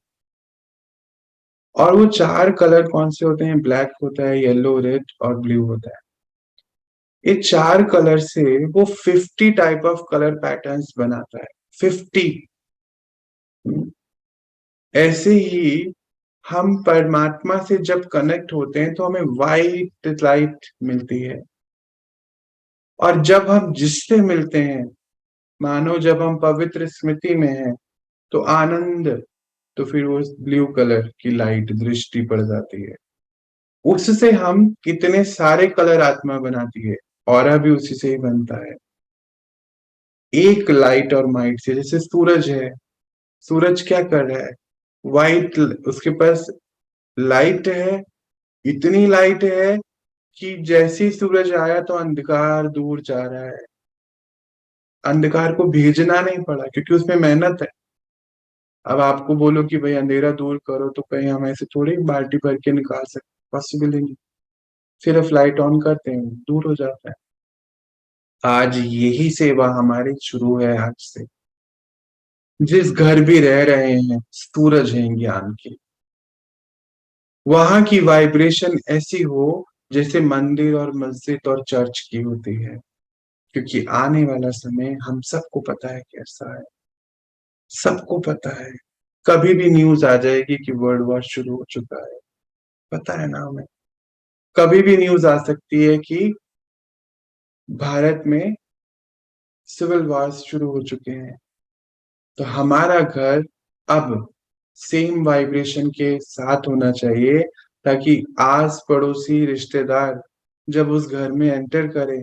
और वो 4 कलर कौन से होते हैं, ब्लैक होता है, येलो, रेड और ब्लू होता है। ये 4 कलर से वो 50 टाइप ऑफ कलर पैटर्न्स बनाता है, 50। ऐसे ही हम परमात्मा से जब कनेक्ट होते हैं तो हमें वाइट लाइट मिलती है। और जब हम जिससे मिलते हैं, मानो जब हम पवित्र स्मृति में हैं, तो आनंद, तो फिर वो ब्लू कलर की लाइट दृष्टि पड़ जाती है। उससे हम कितने सारे कलर आत्मा बनाती है, और भी उसी से ही बनता है। एक लाइट और माइट से, जैसे सूरज है, सूरज क्या कर रहा है, वाइट, उसके पास लाइट है, इतनी लाइट है कि जैसे ही सूरज आया तो अंधकार दूर जा रहा है। अंधकार को भेजना नहीं पड़ा क्योंकि उसमें मेहनत है। अब आपको बोलो कि भाई अंधेरा दूर करो, तो कहीं हम ऐसे थोड़ी बाल्टी भर के निकाल सकते, पॉसिबल ही नहीं। सिर्फ लाइट ऑन करते हैं दूर हो जाता है। आज यही सेवा हमारी शुरू है आज से। जिस घर भी रह रहे हैं सूरज है ज्ञान की, वहां की वाइब्रेशन ऐसी हो जैसे मंदिर और मस्जिद और चर्च की होती है। क्योंकि आने वाला समय हम सबको पता है कैसा है, सबको पता है। कभी भी न्यूज आ जाएगी कि वर्ल्ड वॉर शुरू हो चुका है, पता है ना हमें। कभी भी न्यूज आ सकती है कि भारत में सिविल वॉर्स शुरू हो चुके हैं। तो हमारा घर अब सेम वाइब्रेशन के साथ होना चाहिए, ताकि आस पड़ोसी रिश्तेदार जब उस घर में एंटर करें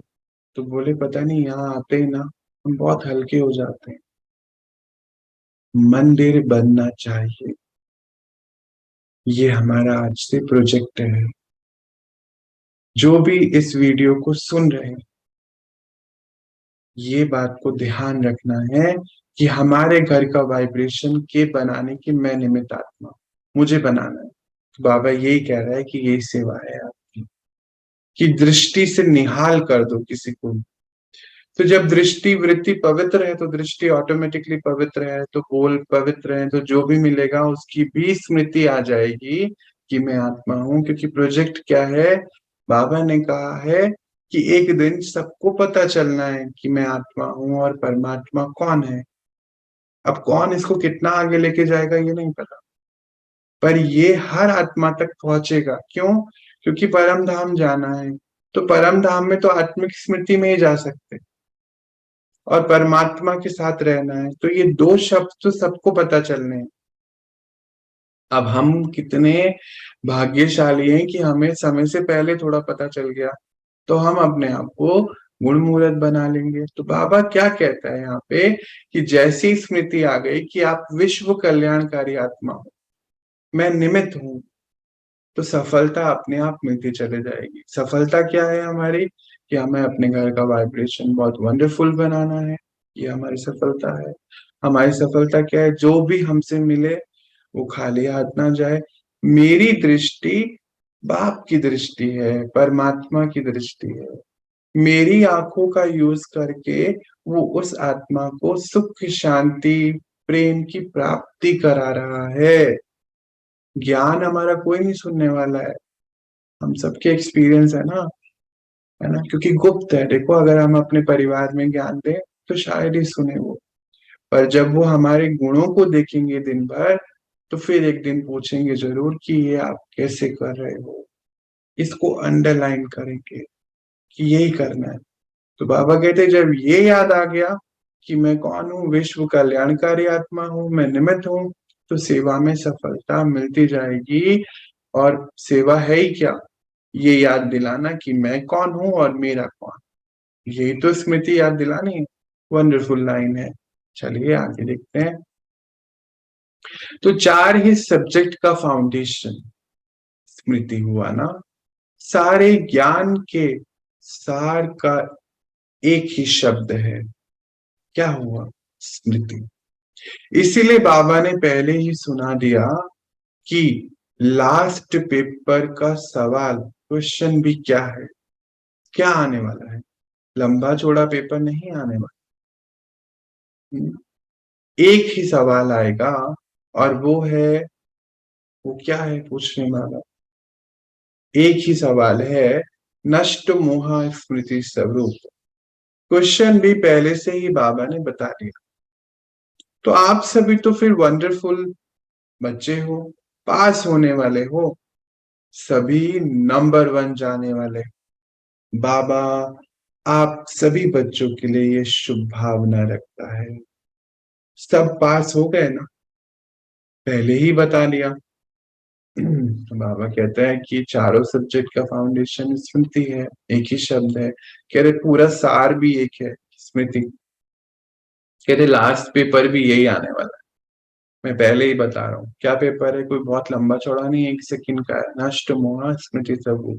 तो बोले पता नहीं यहाँ आते ही ना हम बहुत हल्के हो जाते हैं। मंदिर बनना चाहिए, ये हमारा आज से प्रोजेक्ट है। जो भी इस वीडियो को सुन रहे हैं, ये बात को ध्यान रखना है कि हमारे घर का वाइब्रेशन के बनाने की मैं निमित्त आत्मा, मुझे बनाना है। तो बाबा यही कह रहा है कि यही सेवा है आपकी, कि दृष्टि से निहाल कर दो किसी को। तो जब दृष्टि वृत्ति पवित्र है तो दृष्टि ऑटोमेटिकली पवित्र है, तो बोल पवित्र है, तो जो भी मिलेगा उसकी भी स्मृति आ जाएगी कि मैं आत्मा हूं। क्योंकि प्रोजेक्ट क्या है, बाबा ने कहा है कि एक दिन सबको पता चलना है कि मैं आत्मा हूं और परमात्मा कौन है। अब कौन इसको कितना आगे लेके जाएगा ये नहीं पता, पर ये हर आत्मा तक पहुंचेगा। क्यों? क्योंकि परम धाम जाना है, तो परम धाम में तो आत्मिक स्मृति में ही जा सकते, और परमात्मा के साथ रहना है, तो ये दो शब्द तो सबको पता चलने हैं। अब हम कितने भाग्यशाली हैं कि हमें समय से पहले थोड़ा पता चल गया, तो हम अपने आप को गुण मुहूर्त बना लेंगे। तो बाबा क्या कहता है यहाँ पे कि जैसी स्मृति आ गई कि आप विश्व कल्याणकारी आत्मा हो, मैं निमित्त हूं, तो सफलता अपने आप मिलती चले जाएगी। सफलता क्या है हमारी, कि हमें अपने घर का वाइब्रेशन बहुत वंडरफुल बनाना है, ये हमारी सफलता है। हमारी सफलता क्या है, जो भी हमसे मिले वो खाली हाथ ना जाए। मेरी दृष्टि बाप की दृष्टि है, परमात्मा की दृष्टि है। मेरी आंखों का यूज करके वो उस आत्मा को सुख शांति प्रेम की प्राप्ति करा रहा है। ज्ञान हमारा कोई नहीं सुनने वाला है, हम सबके एक्सपीरियंस है ना, क्योंकि गुप्त है। देखो अगर हम अपने परिवार में ज्ञान दें तो शायद ही सुने वो, पर जब वो हमारे गुणों को देखेंगे दिन भर, तो फिर एक दिन पूछेंगे जरूर कि ये आप कैसे कर रहे हो। इसको अंडरलाइन करेंगे कि यही करना है। तो बाबा कहते जब ये याद आ गया कि मैं कौन हूँ, विश्व कल्याणकारी आत्मा हूँ, मैं निमित्त हूँ, तो सेवा में सफलता मिलती जाएगी। और सेवा है ही क्या, ये याद दिलाना कि मैं कौन हूं और मेरा कौन, यही तो स्मृति याद दिलानी है। वंडरफुल लाइन है। चलिए आगे देखते हैं। तो चार ही सब्जेक्ट का फाउंडेशन स्मृति हुआ ना, सारे ज्ञान के सार का एक ही शब्द है, क्या हुआ, स्मृति। इसीलिए बाबा ने पहले ही सुना दिया कि लास्ट पेपर का सवाल, क्वेश्चन भी क्या है, क्या आने वाला है। लंबा चौड़ा पेपर नहीं आने वाला, एक ही सवाल आएगा, और वो है, वो क्या है पूछने वाला, एक ही सवाल है, नष्ट मोह स्मृति स्वरूप। क्वेश्चन भी पहले से ही बाबा ने बता दिया। तो आप सभी तो फिर वंडरफुल बच्चे हो, पास होने वाले हो, सभी नंबर वन जाने वाले। बाबा आप सभी बच्चों के लिए ये शुभ भावना रखता है। सब पास हो गए ना, पहले ही बता दिया। तो बाबा कहता है कि चारों सब्जेक्ट का फाउंडेशन स्मृति है, एक ही शब्द है। कह रहे पूरा सार भी एक है, स्मृति। कह रहे लास्ट पेपर भी यही आने वाला है, मैं पहले ही बता रहा हूँ। क्या पेपर है, कोई बहुत लंबा चौड़ा नहीं, 1 सेकंड का है, नष्ट मोह स्मृति स्वरूप।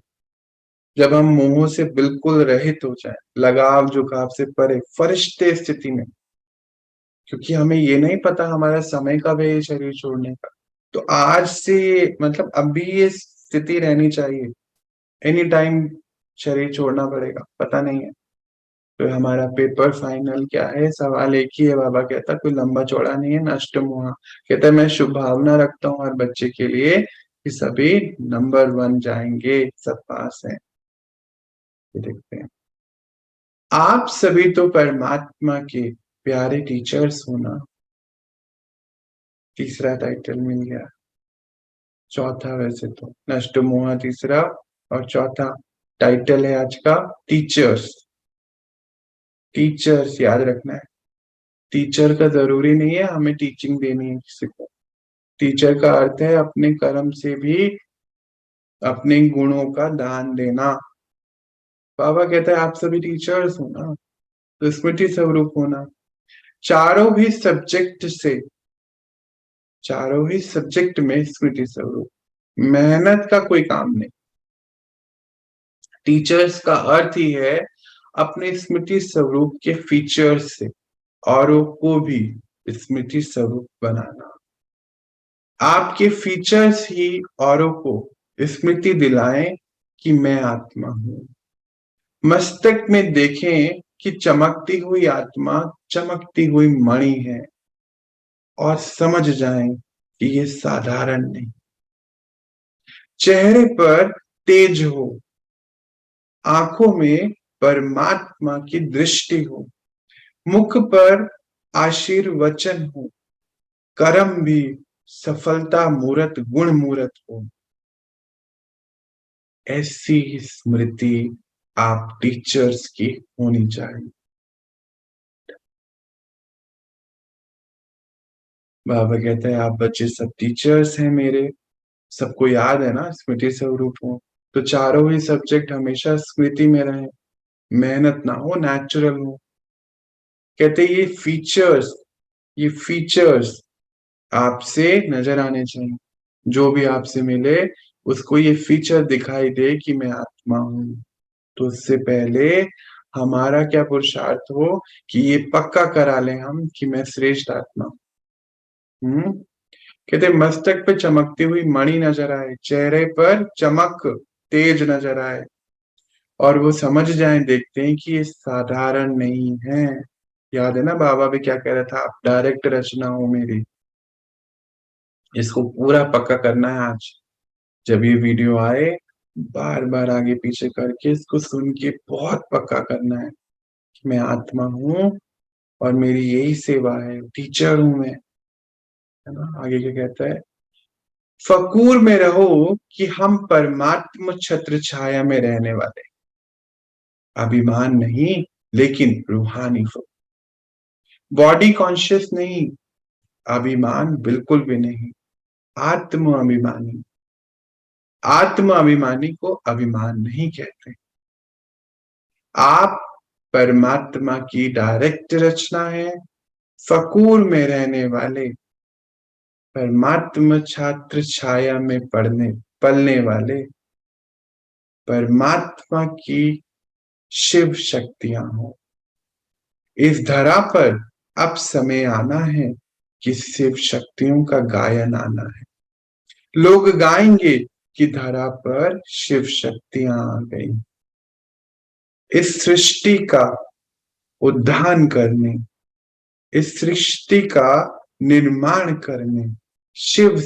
जब हम मोह से बिल्कुल रहित हो जाए, लगाव झुकाव से परे, फरिश्ते स्थिति में, क्योंकि हमें ये नहीं पता हमारा समय कब है ये शरीर छोड़ने का। तो आज से मतलब अभी ये स्थिति रहनी चाहिए, एनी टाइम शरीर छोड़ना पड़ेगा, पता नहीं है। तो हमारा पेपर फाइनल क्या है, सवाल एक ही है। बाबा कहता कोई लंबा चौड़ा नहीं है, नष्ट मोहा। कहता है मैं शुभ भावना रखता हूँ हर बच्चे के लिए कि सभी नंबर वन जाएंगे, सब पास हैं। ये देखते हैं। आप सभी तो परमात्मा के प्यारे टीचर्स हो ना, तीसरा टाइटल मिल गया। चौथा वैसे तो नष्ट मोहा तीसरा, और चौथा टाइटल है आज का टीचर्स। टीचर्स याद रखना है, टीचर का जरूरी नहीं है हमें टीचिंग देनी है किसी को। टीचर का अर्थ है अपने कर्म से भी अपने गुणों का दान देना। बाबा कहता है आप सभी टीचर्स हो ना, तो स्मृति स्वरूप होना। चारों भी सब्जेक्ट से, चारों ही सब्जेक्ट में स्मृति स्वरूप, मेहनत का कोई काम नहीं। टीचर्स का अर्थ ही है अपने स्मृति स्वरूप के फीचर्स से औरों को भी स्मृति स्वरूप बनाना। आपके फीचर्स ही औरों को स्मृति दिलाएं कि मैं आत्मा हूं। मस्तक में देखें कि चमकती हुई आत्मा चमकती हुई मणि है, और समझ जाएं कि ये साधारण नहीं। चेहरे पर तेज हो, आंखों में परमात्मा की दृष्टि हो, मुख पर आशीर्वचन हो, कर्म भी सफलता मूरत गुण मूरत हो। ऐसी स्मृति आप टीचर्स की होनी चाहिए। बाबा कहते हैं आप बच्चे सब टीचर्स हैं मेरे, सबको याद है ना स्मृति स्वरूप हो, तो चारों ही सब्जेक्ट हमेशा स्मृति में रहे, मेहनत ना हो, नेचुरल हो। कहते ये फीचर्स आपसे नजर आने चाहिए। जो भी आपसे मिले उसको ये फीचर दिखाई दे कि मैं आत्मा हूं। तो उससे पहले हमारा क्या पुरुषार्थ हो कि ये पक्का करा लें हम कि मैं श्रेष्ठ आत्मा हूं। कहते मस्तक पे चमकती हुई मणि नजर आए, चेहरे पर चमक तेज नजर आए, और वो समझ जाएं, देखते हैं कि ये साधारण नहीं है। याद है ना बाबा भी क्या कह रहा था, आप डायरेक्ट रचना हो मेरी। इसको पूरा पक्का करना है आज। जब ये वीडियो आए बार बार आगे पीछे करके इसको सुन के बहुत पक्का करना है कि मैं आत्मा हूँ और मेरी यही सेवा है, टीचर हूं मैं। है ना, आगे क्या कहता है, फकूर में रहो कि हम परमात्म छत्र छाया में रहने वाले। अभिमान नहीं, लेकिन रूहानी फकूर। बॉडी कॉन्शियस नहीं, अभिमान बिल्कुल भी नहीं। आत्म अभिमानी, आत्म अभिमानी को अभिमान नहीं कहते। आप परमात्मा की डायरेक्ट रचना है, फकूर में रहने वाले, परमात्मा छात्र छाया में पढ़ने पलने वाले, परमात्मा की शिव शक्तियां हो। इस धरा पर अब समय आना है कि शिव शक्तियों का गायन आना है। लोग गाएंगे कि धरा पर शिव शक्तियां आ गई। इस सृष्टि का उद्धान करने, इस सृष्टि का निर्माण करने शिव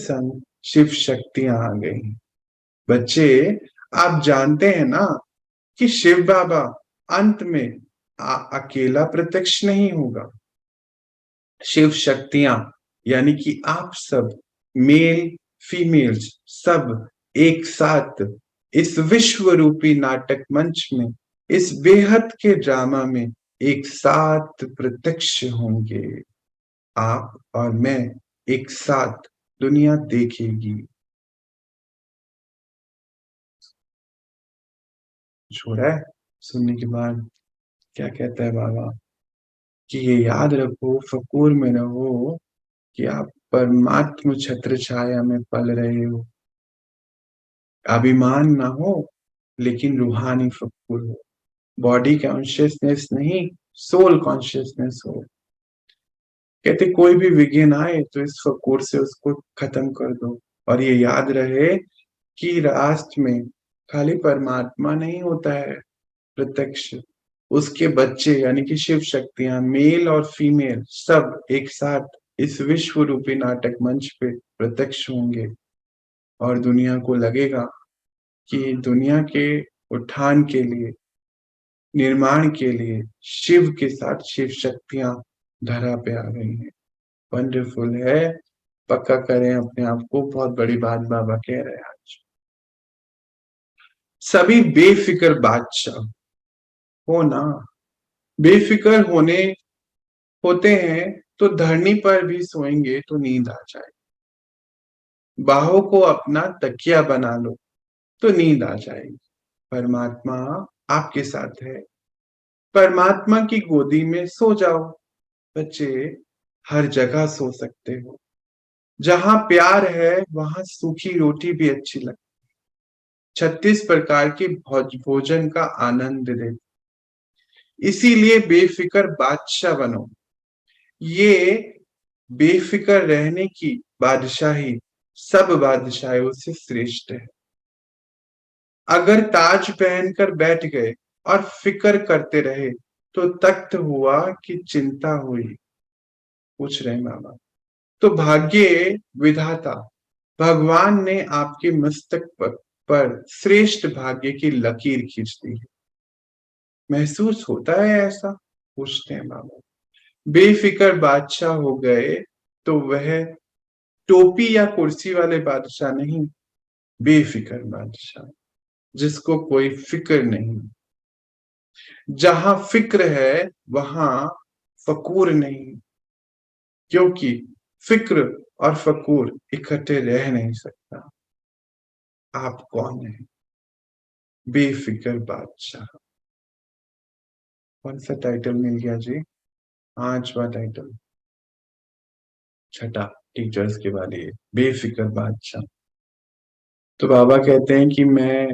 शक्तियां आ गई। बच्चे आप जानते हैं ना कि शिव बाबा अंत में अकेला प्रत्यक्ष नहीं होगा। शिव शक्तियां यानी कि आप सब, मेल फीमेल्स सब एक साथ इस विश्व रूपी नाटक मंच में, इस बेहद के ड्रामा में एक साथ प्रत्यक्ष होंगे। आप और मैं एक साथ, दुनिया देखेगी। छोड़ा है सुनने के बाद क्या कहता है बाबा, कि ये याद रखो, फकूर में रहो कि आप परमात्म छत्र छाया में पल रहे हो। अभिमान ना हो, लेकिन रूहानी फकूर हो। बॉडी कॉन्शियसनेस नहीं, सोल कॉन्शियसनेस हो। कहते कोई भी विघ्न आए तो इस फकूर से उसको खत्म कर दो, और ये याद रहे कि राष्ट्र में खाली परमात्मा नहीं होता है प्रत्यक्ष, उसके बच्चे यानी कि शिव शक्तियां, मेल और फीमेल सब एक साथ इस विश्व रूपी नाटक मंच पे प्रत्यक्ष होंगे। और दुनिया को लगेगा कि दुनिया के उत्थान के लिए, निर्माण के लिए शिव के साथ शिव शक्तियां धरा पे आ गई हैं। वंडरफुल है, पक्का करें अपने आप को, बहुत बड़ी बात बाबा कह रहे हैं आज। सभी बेफिक्र बादशाह हो ना, बेफिक्र होने होते हैं तो धरनी पर भी सोएंगे तो नींद आ जाए, बाहों को अपना तकिया बना लो तो नींद आ जाएगी। परमात्मा आपके साथ है, परमात्मा की गोदी में सो जाओ। बच्चे, हर जगह सो सकते हो, जहां प्यार है वहां सूखी रोटी भी अच्छी लगती, 36 प्रकार के भोजन का आनंद दे। इसीलिए बेफिक्र बादशाह बनो। ये बेफिक्र रहने की बादशाही सब बादशाहों से श्रेष्ठ है। अगर ताज पहनकर बैठ गए और फिक्र करते रहे तो तख्त हुआ कि चिंता हुई। पूछ रहे बाबा, तो भाग्य विधाता भगवान ने आपके मस्तक पर श्रेष्ठ भाग्य की लकीर खींच दी है। महसूस होता है ऐसा? पूछते हैं बाबा। बेफिक्र बादशाह हो गए तो वह टोपी या कुर्सी वाले बादशाह नहीं, बेफिक्र बादशाह, जिसको कोई फिक्र नहीं। जहां फिक्र है वहां फकूर नहीं, क्योंकि फिक्र और फकूर इकट्ठे रह नहीं सकता। आप कौन है? बेफिक्र बादशाह। कौन सा टाइटल मिल गया जी? 5वां टाइटल, छठा, टीचर्स के बारे में, बेफिक्र बादशाह। तो बाबा कहते हैं कि मैं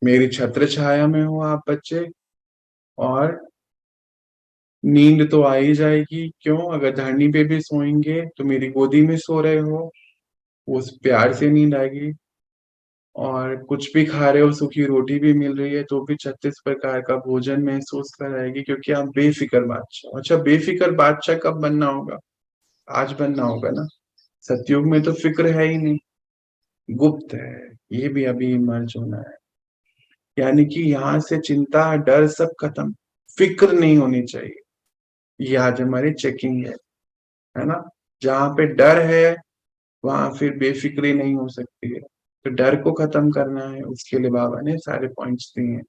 मेरी छत्र छाया में हूं आप बच्चे, और नींद तो आ ही जाएगी। क्यों? अगर धरनी पे भी सोएंगे तो मेरी गोदी में सो रहे हो, उस प्यार से नींद आएगी। और कुछ भी खा रहे हो, सूखी रोटी भी मिल रही है तो भी 36 प्रकार का भोजन महसूस कराएगी, क्योंकि आप बेफिक्र बादशाह हो। अच्छा, बेफिक्र बादशाह कब बनना होगा? आज बनना होगा ना। सतयुग में तो फिक्र है ही नहीं, गुप्त है, ये भी अभी इमर्ज होना है। यानी कि यहाँ से चिंता डर सब खत्म, फिक्र नहीं होनी चाहिए। ये आज हमारी चेकिंग है ना। जहाँ पे डर है वहां फिर बेफिक्री नहीं हो सकती है। तो डर को खत्म करना है, उसके लिए बाबा ने सारे पॉइंट्स दिए हैं।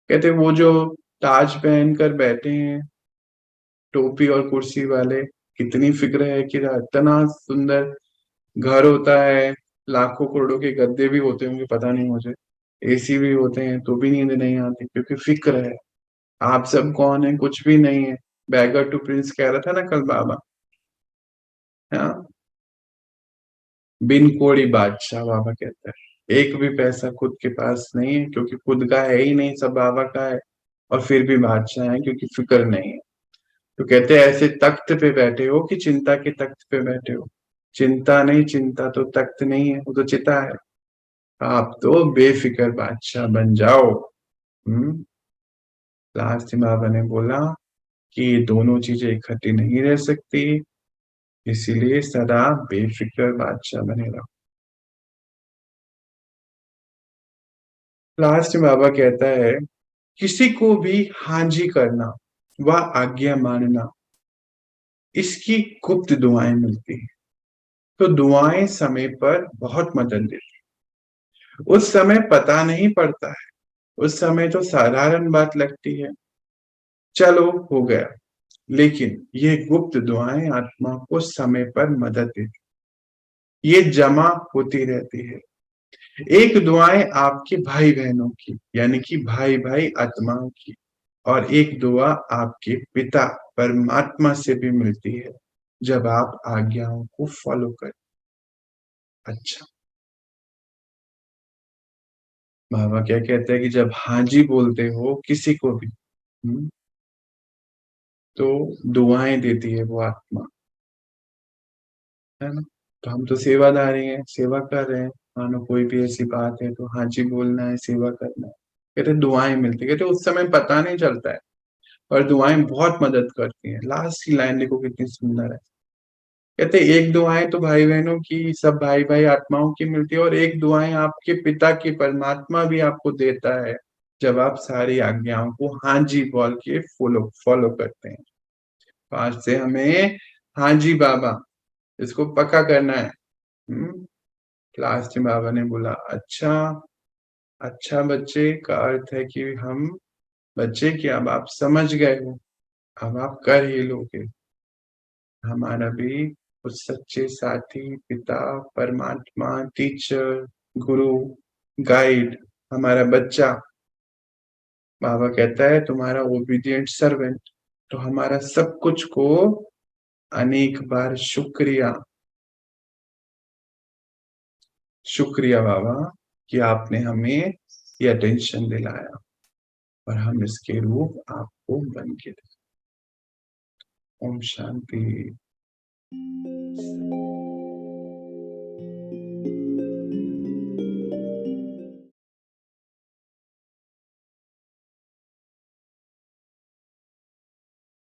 कहते वो जो ताज पहन कर बैठे हैं, टोपी और कुर्सी वाले, कितनी फिक्र है कि इतना सुंदर घर होता है, लाखों करोड़ों के गद्दे भी होते होंगे, पता नहीं मुझे, एसी भी होते हैं तो भी नींद नहीं आती, क्योंकि फिक्र है। आप सब कौन है? कुछ भी नहीं है। बैगर टू प्रिंस कह रहा था ना कल बाबा। हाँ, बिन कोड़ी बादशाह बाबा कहता है, एक भी पैसा खुद के पास नहीं है, क्योंकि खुद का है ही नहीं, सब बाबा का है। और फिर भी बादशाह है क्योंकि फिक्र नहीं है। तो कहते हैं ऐसे तख्त पे बैठे हो कि चिंता के तख्त पे बैठे हो। चिंता नहीं, चिंता तो तख्त नहीं है, वो तो चिता है। आप तो बेफिक्र बादशाह बन जाओ। हम्म। लास्ट में बाबा ने बोला कि ये दोनों चीजें इकट्ठी नहीं रह सकती, इसीलिए सदा बेफिक्र बादशाह बने रहो। लास्ट में बाबा कहता है, किसी को भी हाँ जी करना व आज्ञा मानना, इसकी गुप्त दुआएं मिलती हैं। तो दुआएं समय पर बहुत मदद देती हैं। उस समय पता नहीं पड़ता है, उस समय तो साधारण बात लगती है, चलो हो गया। लेकिन ये गुप्त दुआएं आत्मा को समय पर मदद देती, ये जमा होती रहती है। एक दुआएं आपके भाई बहनों की, यानी कि भाई भाई आत्माओं की, और एक दुआ आपके पिता परमात्मा से भी मिलती है, जब आप आज्ञाओं को फॉलो करें। अच्छा, बाबा क्या कहते हैं कि जब हाँ जी बोलते हो किसी को भी, तो दुआएं देती है वो आत्मा, है ना। तो हम तो सेवादारी हैं, सेवा कर रहे हैं। मानो कोई भी ऐसी बात है तो हाँ जी बोलना है, सेवा करना है। कहते दुआएं मिलती, कहते उस समय पता नहीं चलता है, और दुआएं बहुत मदद करती हैं। लास्ट की लाइन देखो कितनी सुंदर है। कहते एक दुआएं तो भाई बहनों की, सब भाई भाई आत्माओं की मिलती है, और एक दुआएं आपके पिता की, परमात्मा भी आपको देता है, जब आप सारी आज्ञाओं को हाँ जी बोल के फॉलो फॉलो करते हैं। तो आज से हमें हाँ जी बाबा, इसको पक्का करना है। हम्म। लास्ट में बाबा ने बोला, अच्छा, अच्छा बच्चे का अर्थ है कि हम बच्चे, कि अब आप समझ गए हो अब आप कर ही लोगे। हमारा भी कुछ सच्चे साथी, पिता, परमात्मा, टीचर, गुरु, गाइड, हमारा बच्चा। बाबा कहता है तुम्हारा ओबीडिएंट सर्वेंट। तो हमारा सब कुछ को अनेक बार शुक्रिया, शुक्रिया बाबा कि आपने हमें ये अटेंशन दिलाया और हम इसके रूप आपको बन के दे। ओम शांति।